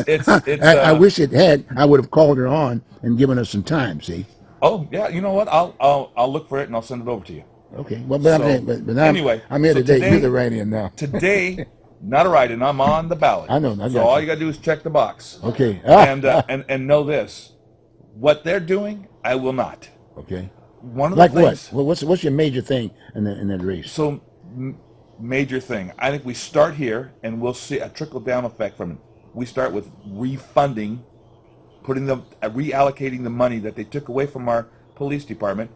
S5: It's
S2: I wish it had. I would have called her on and given her some time. See.
S5: Oh yeah, you know what? I'll look for it and I'll send it over to you.
S2: Okay. Well, but
S5: So,
S2: I'm saying, but now
S5: anyway,
S2: I'm here
S5: so
S2: today.
S5: today-
S2: You're the write-in now.
S5: Today, not a write-in. I'm on the ballot.
S2: I know, I got
S5: So all
S2: you.
S5: you got to do is check the box.
S2: Okay.
S5: And know this: what they're doing, I will not.
S2: Okay.
S5: one of
S2: Like
S5: the things.
S2: what? Well, what's your major thing in that race?
S5: So, major thing. I think we start here, and we'll see a trickle down effect from it. We start with refunding, reallocating the money that they took away from our police department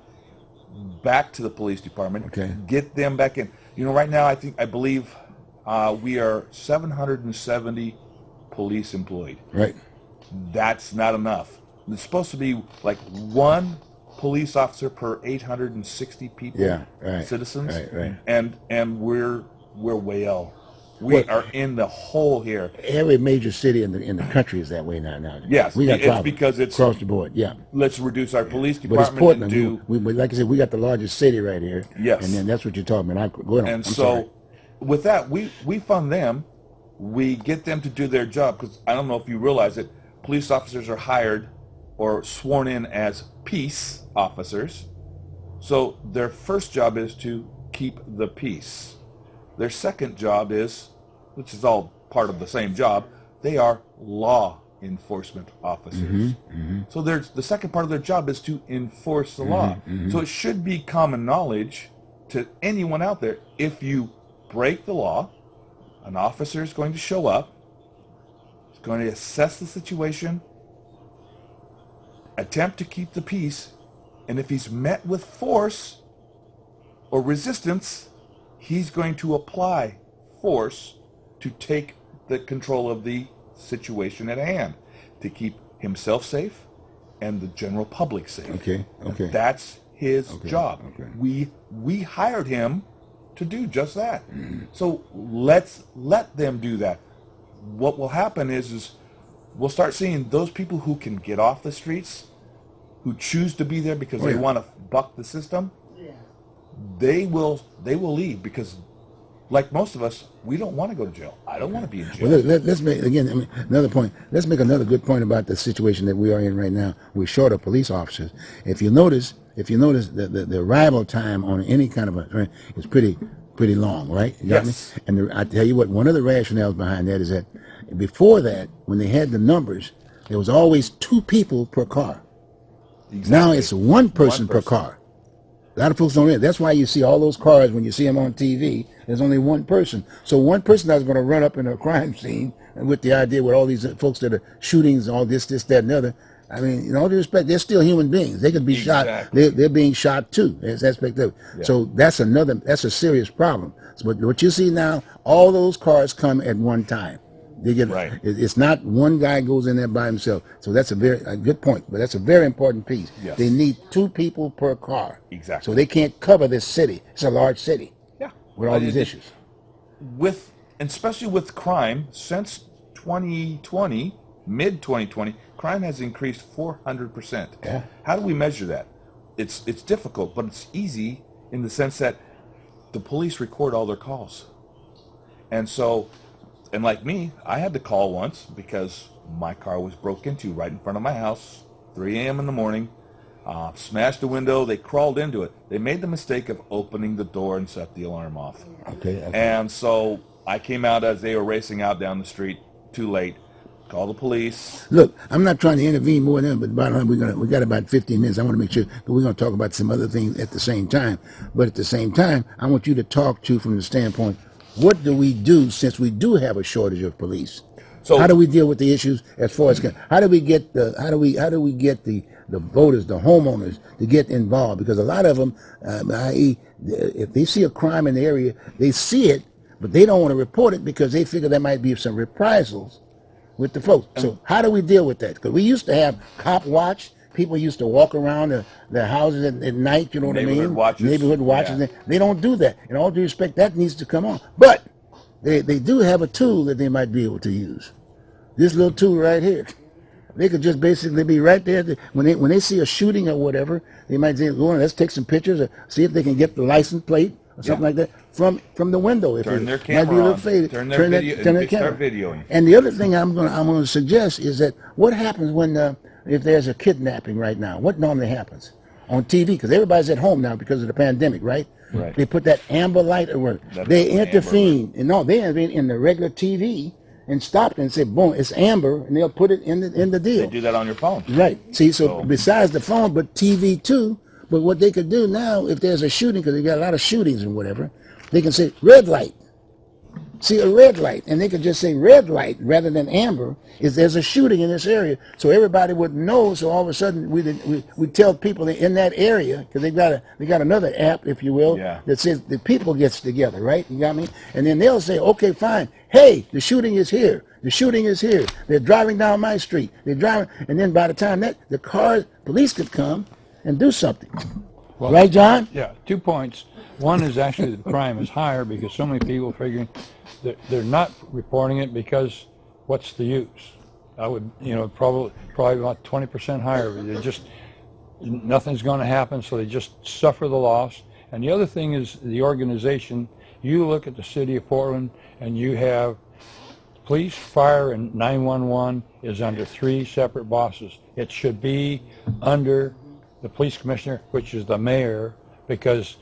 S5: back to the police department.
S2: Okay.
S5: Get them back in. Right now, I believe we are 770 police employed.
S2: Right.
S5: That's not enough. It's supposed to be like one police officer per 860 people,
S2: Yeah. Right.
S5: citizens.
S2: Right.
S5: And we're well. We are in the hole here.
S2: Every major city in the country is that way now.
S5: Yes,
S2: we got
S5: it's
S2: problems
S5: because it's
S2: across the board. Yeah.
S5: Let's reduce our police
S2: But it's
S5: department
S2: Portland.
S5: and do.
S2: We, like I said, we got the largest city right here.
S5: Yes.
S2: And then that's what you're talking about. Go ahead.
S5: And so, with that, we fund them. We get them to do their job, because I don't know if you realize it. Police officers are hired or sworn in as peace officers. So their first job is to keep the peace. Their second job is, which is all part of the same job, they are law enforcement officers. So the second part of their job is to enforce the law. So it should be common knowledge to anyone out there, if you break the law, an officer is going to show up, is going to assess the situation, attempt to keep the peace, and if he's met with force or resistance, he's going to apply force to take the control of the situation at hand, to keep himself safe and the general public safe.
S2: Okay.
S5: That's his job.
S2: Okay.
S5: We hired him to do just that. So let's let them do that. What will happen is we'll start seeing those people who can get off the streets, who choose to be there because they want to buck the system. They will leave, because, like most of us, we don't want to go to jail. I don't want to be in jail.
S2: Well, let's make, again, another point. Let's make another good point about the situation that we are in right now. We're short of police officers. If you notice, the arrival time on any kind of a train is pretty long, right? You got
S5: Yes.
S2: me? And I tell you what, one of the rationales behind that is that before that, when they had the numbers, there was always 2 people per car.
S5: Exactly.
S2: Now it's one person per car. A lot of folks don't realize. That's why you see all those cars when you see them on TV. There's only one person. So one person that's going to run up in a crime scene, and with the idea with all these folks that are shootings, all this, that, and the other. I mean, in all due respect, they're still human beings. They could be shot. They're being shot too. There's that aspect of it.
S5: Yeah.
S2: So that's a serious problem. So what you see now, all those cars come at one time. They get
S5: Right.
S2: It's not one guy goes in there by himself. So that's a good point. But that's a very important piece.
S5: Yes.
S2: They need 2 people per car.
S5: Exactly.
S2: So they can't cover this city. It's a large city
S5: Yeah.
S2: with all these issues.
S5: Especially with crime, since 2020, mid 2020, crime has increased 400%.
S2: Yeah.
S5: How do we measure that? It's difficult, but it's easy in the sense that the police record all their calls. And like me, I had to call once because my car was broke into right in front of my house, 3 a.m. in the morning. Smashed the window. They crawled into it. They made the mistake of opening the door and set the alarm off.
S2: Okay.
S5: And so I came out as they were racing out down the street. Too late. Call the police.
S2: Look, I'm not trying to intervene more than, but bottom line, we got about 15 minutes. I want to make sure that we're going to talk about some other things at the same time. But at the same time, I want you to talk to from the standpoint, what do we do since we do have a shortage of police?
S5: So
S2: How do we deal with the issues as far as how do we get the voters, the homeowners, to get involved? Because a lot of them, i.e., if they see a crime in the area, they see it, but they don't want to report it because they figure there might be some reprisals with the folks. So how do we deal with that? Because we used to have cop watch. People used to walk around their houses at night, you know what I mean? Neighborhood watches.
S5: Yeah.
S2: They don't do that. In all due respect, that needs to come on. But they do have a tool that they might be able to use. This little tool right here. They could just basically be right there. When they see a shooting or whatever, they might say, "Go on, let's take some pictures or see if they can get the license plate or something like that from the window." If
S5: turn their
S2: might be a
S5: camera
S2: little
S5: on.
S2: faded,
S5: Turn their video.
S2: turn their
S5: And start
S2: camera.
S5: videoing.
S2: And the other thing I'm going to suggest is that what happens when if there's a kidnapping right now? What normally happens on TV? Because everybody's at home now because of the pandemic, right?
S5: Right.
S2: They put that amber light at work.
S5: That's
S2: They
S5: the amber
S2: intervene. They intervene in the regular TV and stop it and say, "Boom, it's amber," and they'll put it in the deal.
S5: They do that on your phone.
S2: Right. See, so besides the phone, but TV too. But what they could do now, if there's a shooting, because they got a lot of shootings and whatever, they can say red light. See, a red light, and they could just say red light rather than amber, is there's a shooting in this area, so everybody would know. So all of a sudden, we tell people in that area, because they got another app, if you will,
S5: Yeah.
S2: that says the people gets together, right? You got me? And then they'll say, okay, fine. Hey, the shooting is here. The shooting is here. They're driving down my street. They're driving, and then by the time that the police could come and do something,
S3: Well,
S2: right, John?
S3: Yeah, 2 points. One is actually the crime is higher because so many people figuring that they're not reporting it because what's the use? I would, probably about 20% higher. They just nothing's going to happen, so they just suffer the loss. And the other thing is the organization. You look at the city of Portland, and you have police, fire, and 911 is under 3 separate bosses. It should be under the police commissioner, which is the mayor, because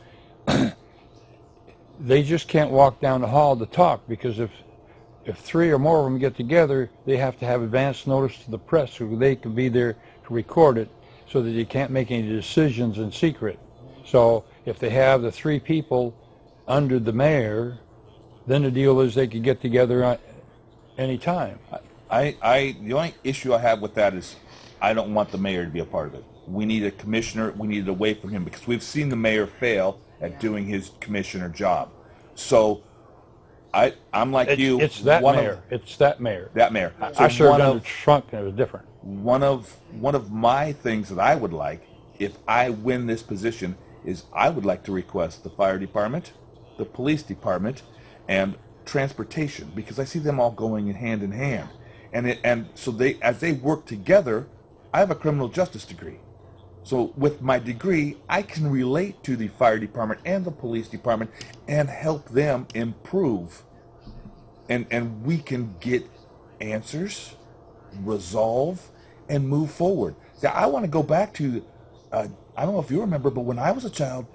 S3: they just can't walk down the hall to talk, because if 3 or more of them get together, they have to have advance notice to the press so they can be there to record it, so that they can't make any decisions in secret. So if they have the 3 people under the mayor, then the deal is they could get together any time.
S5: The only issue I have with that is I don't want the mayor to be a part of it. We need a commissioner. We need it away from him, because we've seen the mayor fail at doing his commissioner job. So I'm like you.
S3: It's that mayor. It's that mayor.
S5: That mayor.
S3: I served under Trump, and it was different.
S5: One of my things that I would like, if I win this position, is I would like to request the fire department, the police department, and transportation, because I see them all going hand in hand. And so as they work together, I have a criminal justice degree. So with my degree, I can relate to the fire department and the police department and help them improve. And we can get answers, resolve, and move forward. Now, I want to go back to, I don't know if you remember, but when I was a child,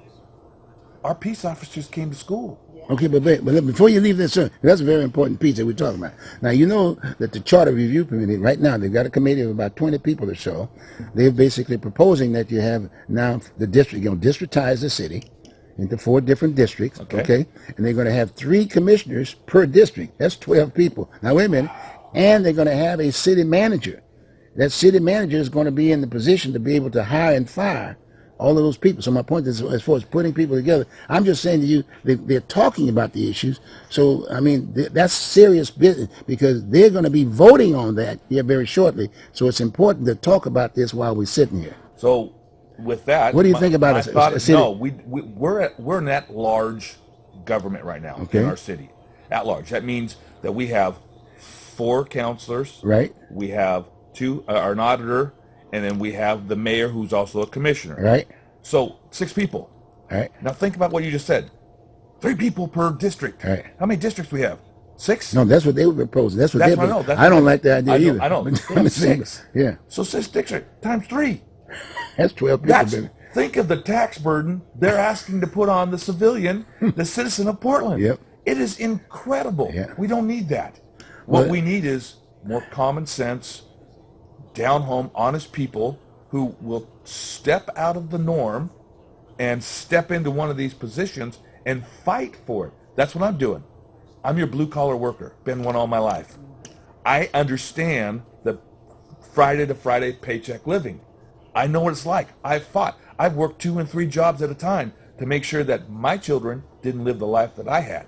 S5: our peace officers came to school.
S2: Okay, but before you leave this, that's a very important piece that we're talking about. Now, you know that the Charter Review Committee, right now, they've got a committee of about 20 people or so. They're basically proposing that you have now the district, districtize the city into 4 different districts, okay? And they're going to have 3 commissioners per district. That's 12 people. Now, wait a minute. And they're going to have a city manager. That city manager is going to be in the position to be able to hire and fire all of those people. So my point is, as far as putting people together, I'm just saying to you, they're talking about the issues. So, I mean, that's serious business, because they're going to be voting on that here very shortly. So it's important to talk about this while we're sitting here.
S5: So with that,
S2: what do you think about
S5: a city? No, we're an at-large government right now in our city. At-large. That means that we have 4 counselors.
S2: Right.
S5: We have 2, an auditor, and then we have the mayor, who's also a commissioner.
S2: Right.
S5: So 6 people.
S2: Right.
S5: Now think about what you just said. 3 people per district.
S2: Right.
S5: How many districts we have? 6?
S2: No, that's what they were proposing. That's what
S5: That's
S2: they
S5: what I know.
S2: I don't like the idea either.
S5: I know.
S2: But
S5: 6.
S2: Yeah.
S5: So 6 districts times 3.
S2: That's 12 people. Baby.
S5: Think of the tax burden they're asking to put on the civilian, the citizen of Portland.
S2: Yep.
S5: It is incredible.
S2: Yeah.
S5: We don't need that. What we need is more common sense, down home, honest people who will step out of the norm and step into one of these positions and fight for it. That's what I'm doing. I'm your blue-collar worker, been one all my life. I understand the Friday to Friday paycheck living. I know what it's like. I've fought. I've worked 2 and 3 jobs at a time to make sure that my children didn't live the life that I had.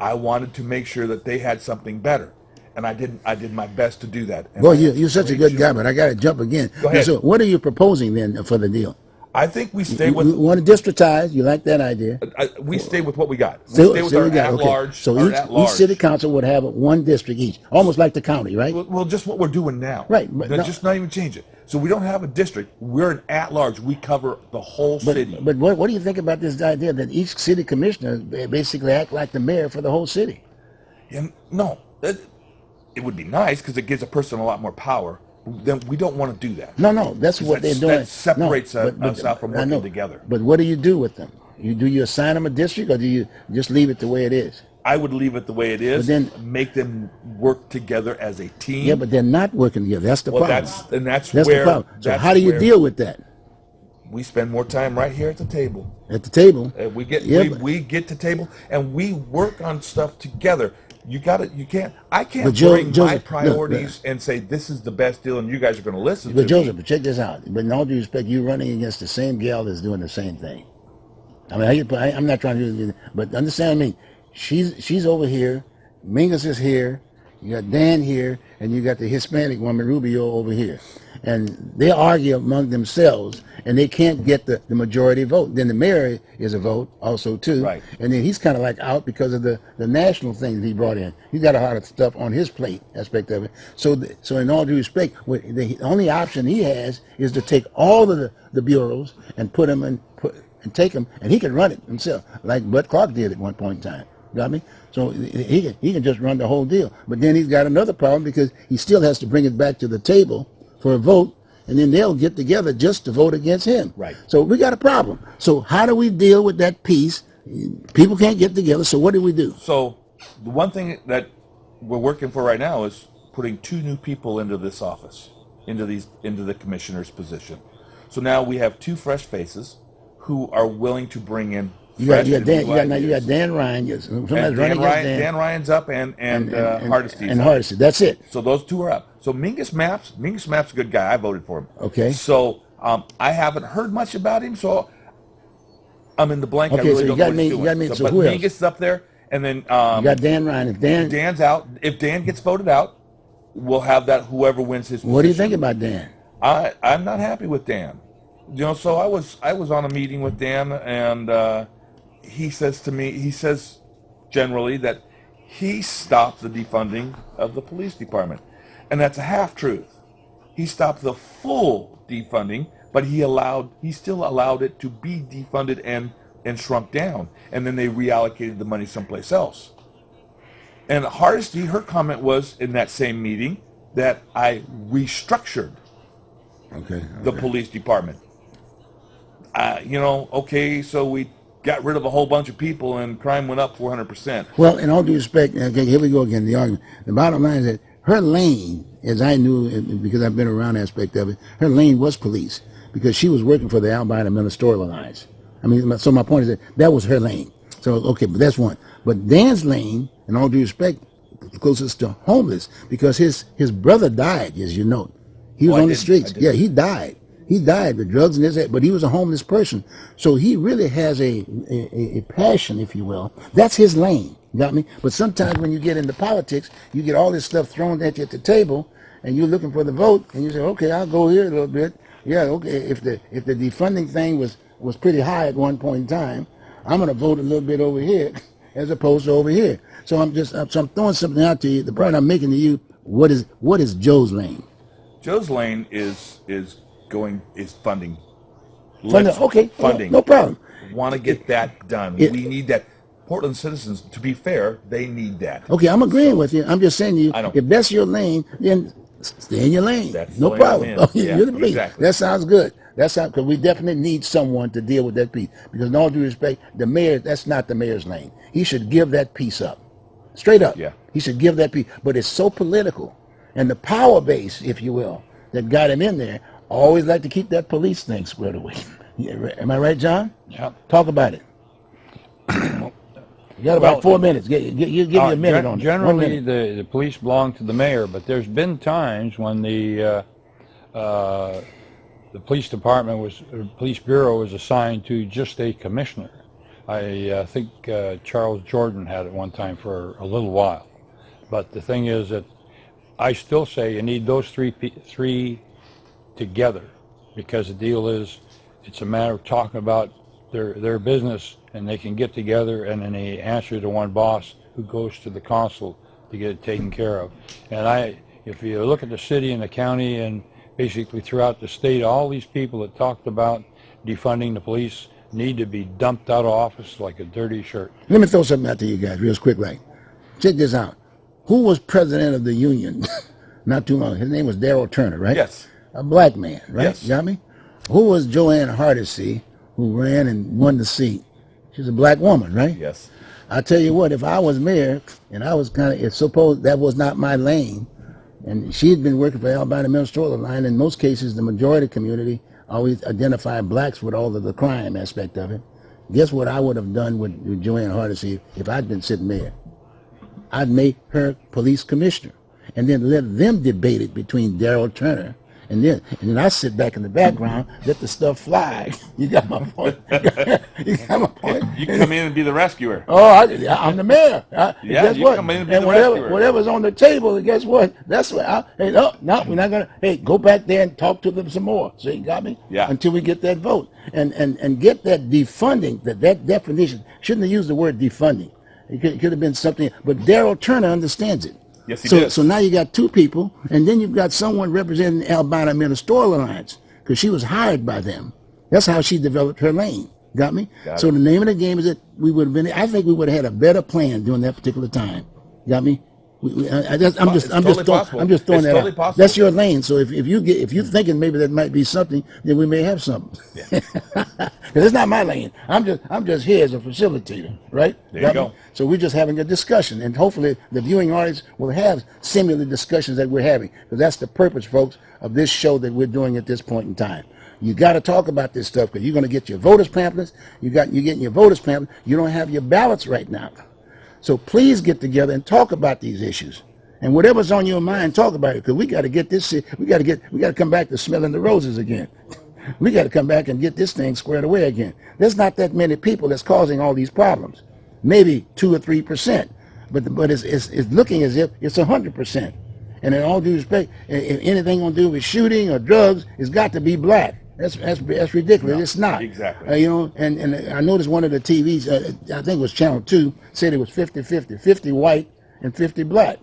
S5: I wanted to make sure that they had something better. And I did my best to do that. And
S2: Well, you're such a good guy, but I got to jump again.
S5: Go ahead.
S2: So what are you proposing then for the deal?
S5: I think we stay
S2: You
S5: with
S2: want to districtize? You like that idea?
S5: we stay with what we got. We
S2: So
S5: stay with
S2: so
S5: our
S2: we got-
S5: at
S2: okay.
S5: large.
S2: So
S5: our
S2: each
S5: at-large.
S2: city council would have 1 district each, almost like the county, right?
S5: Well, just what we're doing now.
S2: Right, but
S5: No,
S2: no-
S5: just not even change it. So we don't have a district. We're an at-large. We cover the whole city.
S2: But what do you think about this idea that each city commissioner basically act like the mayor for the whole city?
S5: And no, it would be nice because it gives a person a lot more power. Then we don't want to do that.
S2: No, that's what they're doing.
S5: That separates
S2: No,
S5: us out from
S2: I know.
S5: working together.
S2: But what do you do with them? Do you assign them a district, or do you just leave it the way it is?
S5: I would leave it the way it is.
S2: But then-
S5: make them work together as a team.
S2: Yeah, but they're not working together. That's the
S5: well,
S2: problem.
S5: that's
S2: That's
S5: where
S2: the problem. So
S5: that's
S2: how do you
S5: where-
S2: deal with that?
S5: we spend more time right here at the table.
S2: At the table.
S5: We get
S2: Yeah,
S5: we get to table and we work on stuff together. You can't. I
S2: but
S5: can't bring my
S2: Joseph,
S5: priorities and say this is the best deal, and you guys are going to listen
S2: but
S5: to
S2: Joseph,
S5: me.
S2: but check this out. But in all due respect, you're running against the same gal that's doing the same thing. I mean, I'm not trying to do it, but understand me. She's over here. Mingus is here. You got Dan here, and you got the Hispanic woman Rubio over here, and they argue among themselves, and they can't get the majority vote. Then the mayor is a vote also too,
S5: Right.
S2: and then he's kind of like out because of the national thing that he brought in. He's got a lot of stuff on his plate aspect of it. So in all due respect, the only option he has is to take all of the bureaus and put them and take them, and he can run it himself, like Bud Clark did at one point in time. Got me? So he can just run the whole deal. But then he's got another problem because he still has to bring it back to the table for a vote, and then they'll get together just to vote against him.
S5: Right.
S2: So we got a problem. So how do we deal with that piece? People can't get together, so what do we do?
S5: So the one thing that we're working for right now is putting 2 new people into this office, into the commissioner's position. So now we have 2 fresh faces who are willing to bring in.
S2: You got
S5: fresh and
S2: Dan.
S5: new
S2: You got
S5: ideas.
S2: Dan Ryan. Yes, somebody's
S5: And
S2: running against Dan.
S5: Dan Ryan's up, and Hardesty's
S2: and
S5: up.
S2: Hardesty. That's it.
S5: So those 2 are up. So Mingus Mapp's a good guy. I voted for him.
S2: Okay.
S5: So I haven't heard much about him, so I'm in the blank.
S2: Okay,
S5: I really
S2: so you
S5: don't
S2: got
S5: know what
S2: me-
S5: he's
S2: you
S5: doing.
S2: got me- so
S5: but
S2: who else?
S5: Mingus is up there, and then
S2: You got Dan Ryan. If Dan,
S5: Dan's out. If Dan gets voted out, we'll have that whoever wins his position.
S2: what do you think about Dan?
S5: I'm not happy with Dan. So I was on a meeting with Dan, and he says generally that he stopped the defunding of the police department, and that's a half truth. He stopped the full defunding, but he still allowed it to be defunded and shrunk down, and then they reallocated the money someplace else. And Hardesty, her comment was in that same meeting that I restructured
S2: Okay.
S5: the police department. Okay, so we got rid of a whole bunch of people and crime went up 400%.
S2: Well, in all due respect, okay, here we go again. The argument. The bottom line is that her lane, as I knew because I've been around the aspect of it, her lane was police because she was working for the Albina Ministerial Alliance. I mean, so my point is that was her lane. So okay, but that's one. But Dan's lane, in all due respect, closest to homeless because his brother died, as you know. He was
S5: Oh, I
S2: on the
S5: didn't.
S2: streets.
S5: I didn't.
S2: Yeah, he died. He died with drugs and this, but he was a homeless person. So he really has a passion, if you will. That's his lane. You got me? But sometimes when you get into politics, you get all this stuff thrown at you at the table, and you're looking for the vote, and you say, okay, I'll go here a little bit. Yeah, okay. If the defunding thing was pretty high at one point in time, I'm going to vote a little bit over here as opposed to over here. So I'm throwing something out to you. The point I'm making to you, what is Joe's lane?
S5: Joe's lane is funding.
S2: Okay,
S5: Funding.
S2: no problem.
S5: Want to get that done.
S2: it-
S5: We need that. Portland citizens, to be fair, they need that.
S2: Okay, I'm agreeing with you. I'm just saying to you,
S5: I know.
S2: if that's your lane, then stay in your lane.
S5: That's the
S2: no
S5: lane
S2: problem.
S5: I'm in.
S2: Okay,
S5: Yeah,
S2: you're the police.
S5: exactly.
S2: That sounds good. Because we definitely need someone to deal with that piece. Because in all due respect, the mayor, that's not the mayor's lane. He should give that piece up. Straight up.
S5: Yeah.
S2: He should give that piece. But it's so political. And the power base, if you will, that got him in there, always like to keep that police thing squared away. Yeah, am I right, John?
S3: Yeah.
S2: Talk about it. You got about 4 minutes. Give you a minute on it. 1
S3: Generally,
S2: minute.
S3: the police belong to the mayor, but there's been times when the police department police bureau was assigned to just a commissioner. I think Charles Jordan had it one time for a little while. But the thing is that I still say you need those three together, because the deal is it's a matter of talking about their business, and they can get together and then they answer to one boss who goes to the consul to get it taken care of. And if you look at the city and the county and basically throughout the state, all these people that talked about defunding the police need to be dumped out of office like a dirty shirt.
S2: Let me throw something out to you guys real quick. Like, check this out. Who was president of the union not too long? His name was Darrell Turner, right?
S5: Yes.
S2: A black man, right?
S5: Yes.
S2: You got me? Who was Joanne Hardesty, who ran and won the seat? She's a black woman, right?
S5: Yes.
S2: I tell you what, if I was mayor and I was suppose that was not my lane, and she had been working for Albina Ministerial Line, in most cases the majority community always identify blacks with all of the crime aspect of it. Guess what I would have done with Joanne Hardesty if I'd been sitting mayor? I'd make her police commissioner, and then let them debate it between Daryl Turner and then I sit back in the background, let the stuff fly. You got my point. You got my point.
S5: You come in and be the rescuer.
S2: Oh, I'm the mayor.
S5: Yeah,
S2: guess
S5: you
S2: what?
S5: come in and be
S2: And
S5: the rescuer.
S2: whatever's on the table, guess what? That's what. Hey, no, we're not gonna. Hey, go back there and talk to them some more. See, you got me?
S5: Yeah.
S2: Until we get that vote and get that defunding. That definition shouldn't have used the word defunding. It could have been something. But Daryl Turner understands it.
S5: Yes, he
S2: so,
S5: does.
S2: So now you got two people, and then you've got someone representing the Albina Ministerial Alliance because she was hired by them. That's how she developed her lane. Got me?
S5: Got
S2: so
S5: it.
S2: the name of the game is that we would have been. I think we would have had a better plan during that particular time. Got me? I'm just throwing
S5: It's
S2: that
S5: totally
S2: out.
S5: possible.
S2: That's your lane. So if you're thinking maybe that might be something, then we may have something. Because it's not my lane. I'm just here as a facilitator, right?
S5: There you go.
S2: So we're just having a discussion, and hopefully the viewing audience will have similar discussions that we're having. Because that's the purpose, folks, of this show that we're doing at this point in time. You got to talk about this stuff because you're going to get your voters pamphlets. You're getting your voters pamphlet. You don't have your ballots right now. So please get together and talk about these issues. And whatever's on your mind, talk about it. Because we got to get this. We got to come back to smelling the roses again. We got to come back and get this thing squared away again. There's not that many people that's causing all these problems. Maybe 2 or 3%, but it's looking as if it's 100%. And in all due respect, if anything gonna do with shooting or drugs, it's got to be black. That's ridiculous.
S5: No,
S2: it's not.
S5: exactly.
S2: And I noticed one of the TVs, I think it was Channel 2, said it was 50-50, 50 white and 50 black.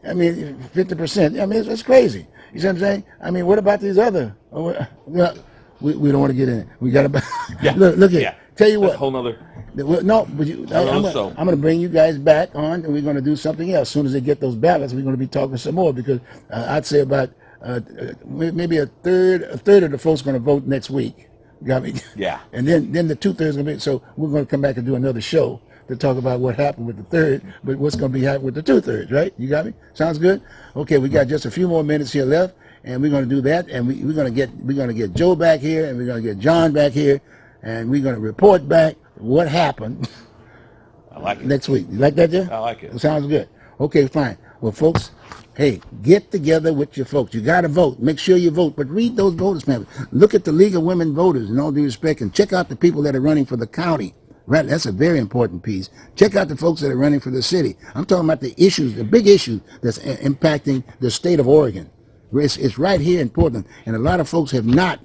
S2: I mean, 50%. I mean, it's crazy. You see what I'm saying? I mean, what about these other? We don't want to get in it. We got to.
S5: Yeah.
S2: Look at.
S5: Yeah.
S2: Tell you
S5: That's
S2: what.
S5: a whole nother.
S2: No, but I'm going to bring you guys back on, and we're going to do something else. As soon as they get those ballots, we're going to be talking some more because I'd say about maybe a third of the folks are going to vote next week. Got me?
S5: Yeah.
S2: And then the 2/3 going to be. So we're going to come back and do another show to talk about what happened with the third, but what's going to be happening with the 2/3, right? You got me? Sounds good? Okay, we got just a few more minutes here left, and we're going to do that, and we're going to get Joe back here, and we're going to get John back here, and we're going to report back what happened.
S5: I like it.
S2: Next week. You like that, Jeff?
S5: I like it.
S2: Sounds good. Okay, fine. Well, folks, hey, get together with your folks. You got to vote. Make sure you vote, but read those voters pamphlets. Look at the League of Women Voters, in all due respect, and check out the people that are running for the county. Right, that's a very important piece. Check out the folks that are running for the city. I'm talking about the issues, the big issue that's impacting the state of Oregon. It's right here in Portland, and a lot of folks have not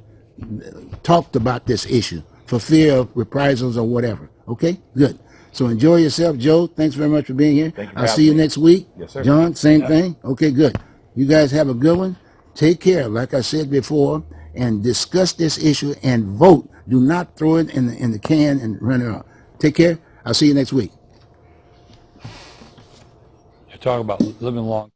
S2: talked about this issue for fear of reprisals or whatever. Okay, good. So enjoy yourself, Joe. Thanks very much for being here.
S5: Thank you for
S2: I'll
S5: having
S2: see you
S5: me.
S2: next week.
S5: Yes, sir.
S2: John, same
S5: Yeah.
S2: thing. Okay, good. You guys have a good one. Take care, like I said before, and discuss this issue and vote. Do not throw it in the can and run it off. Take care. I'll see you next week.
S3: You talk about living long.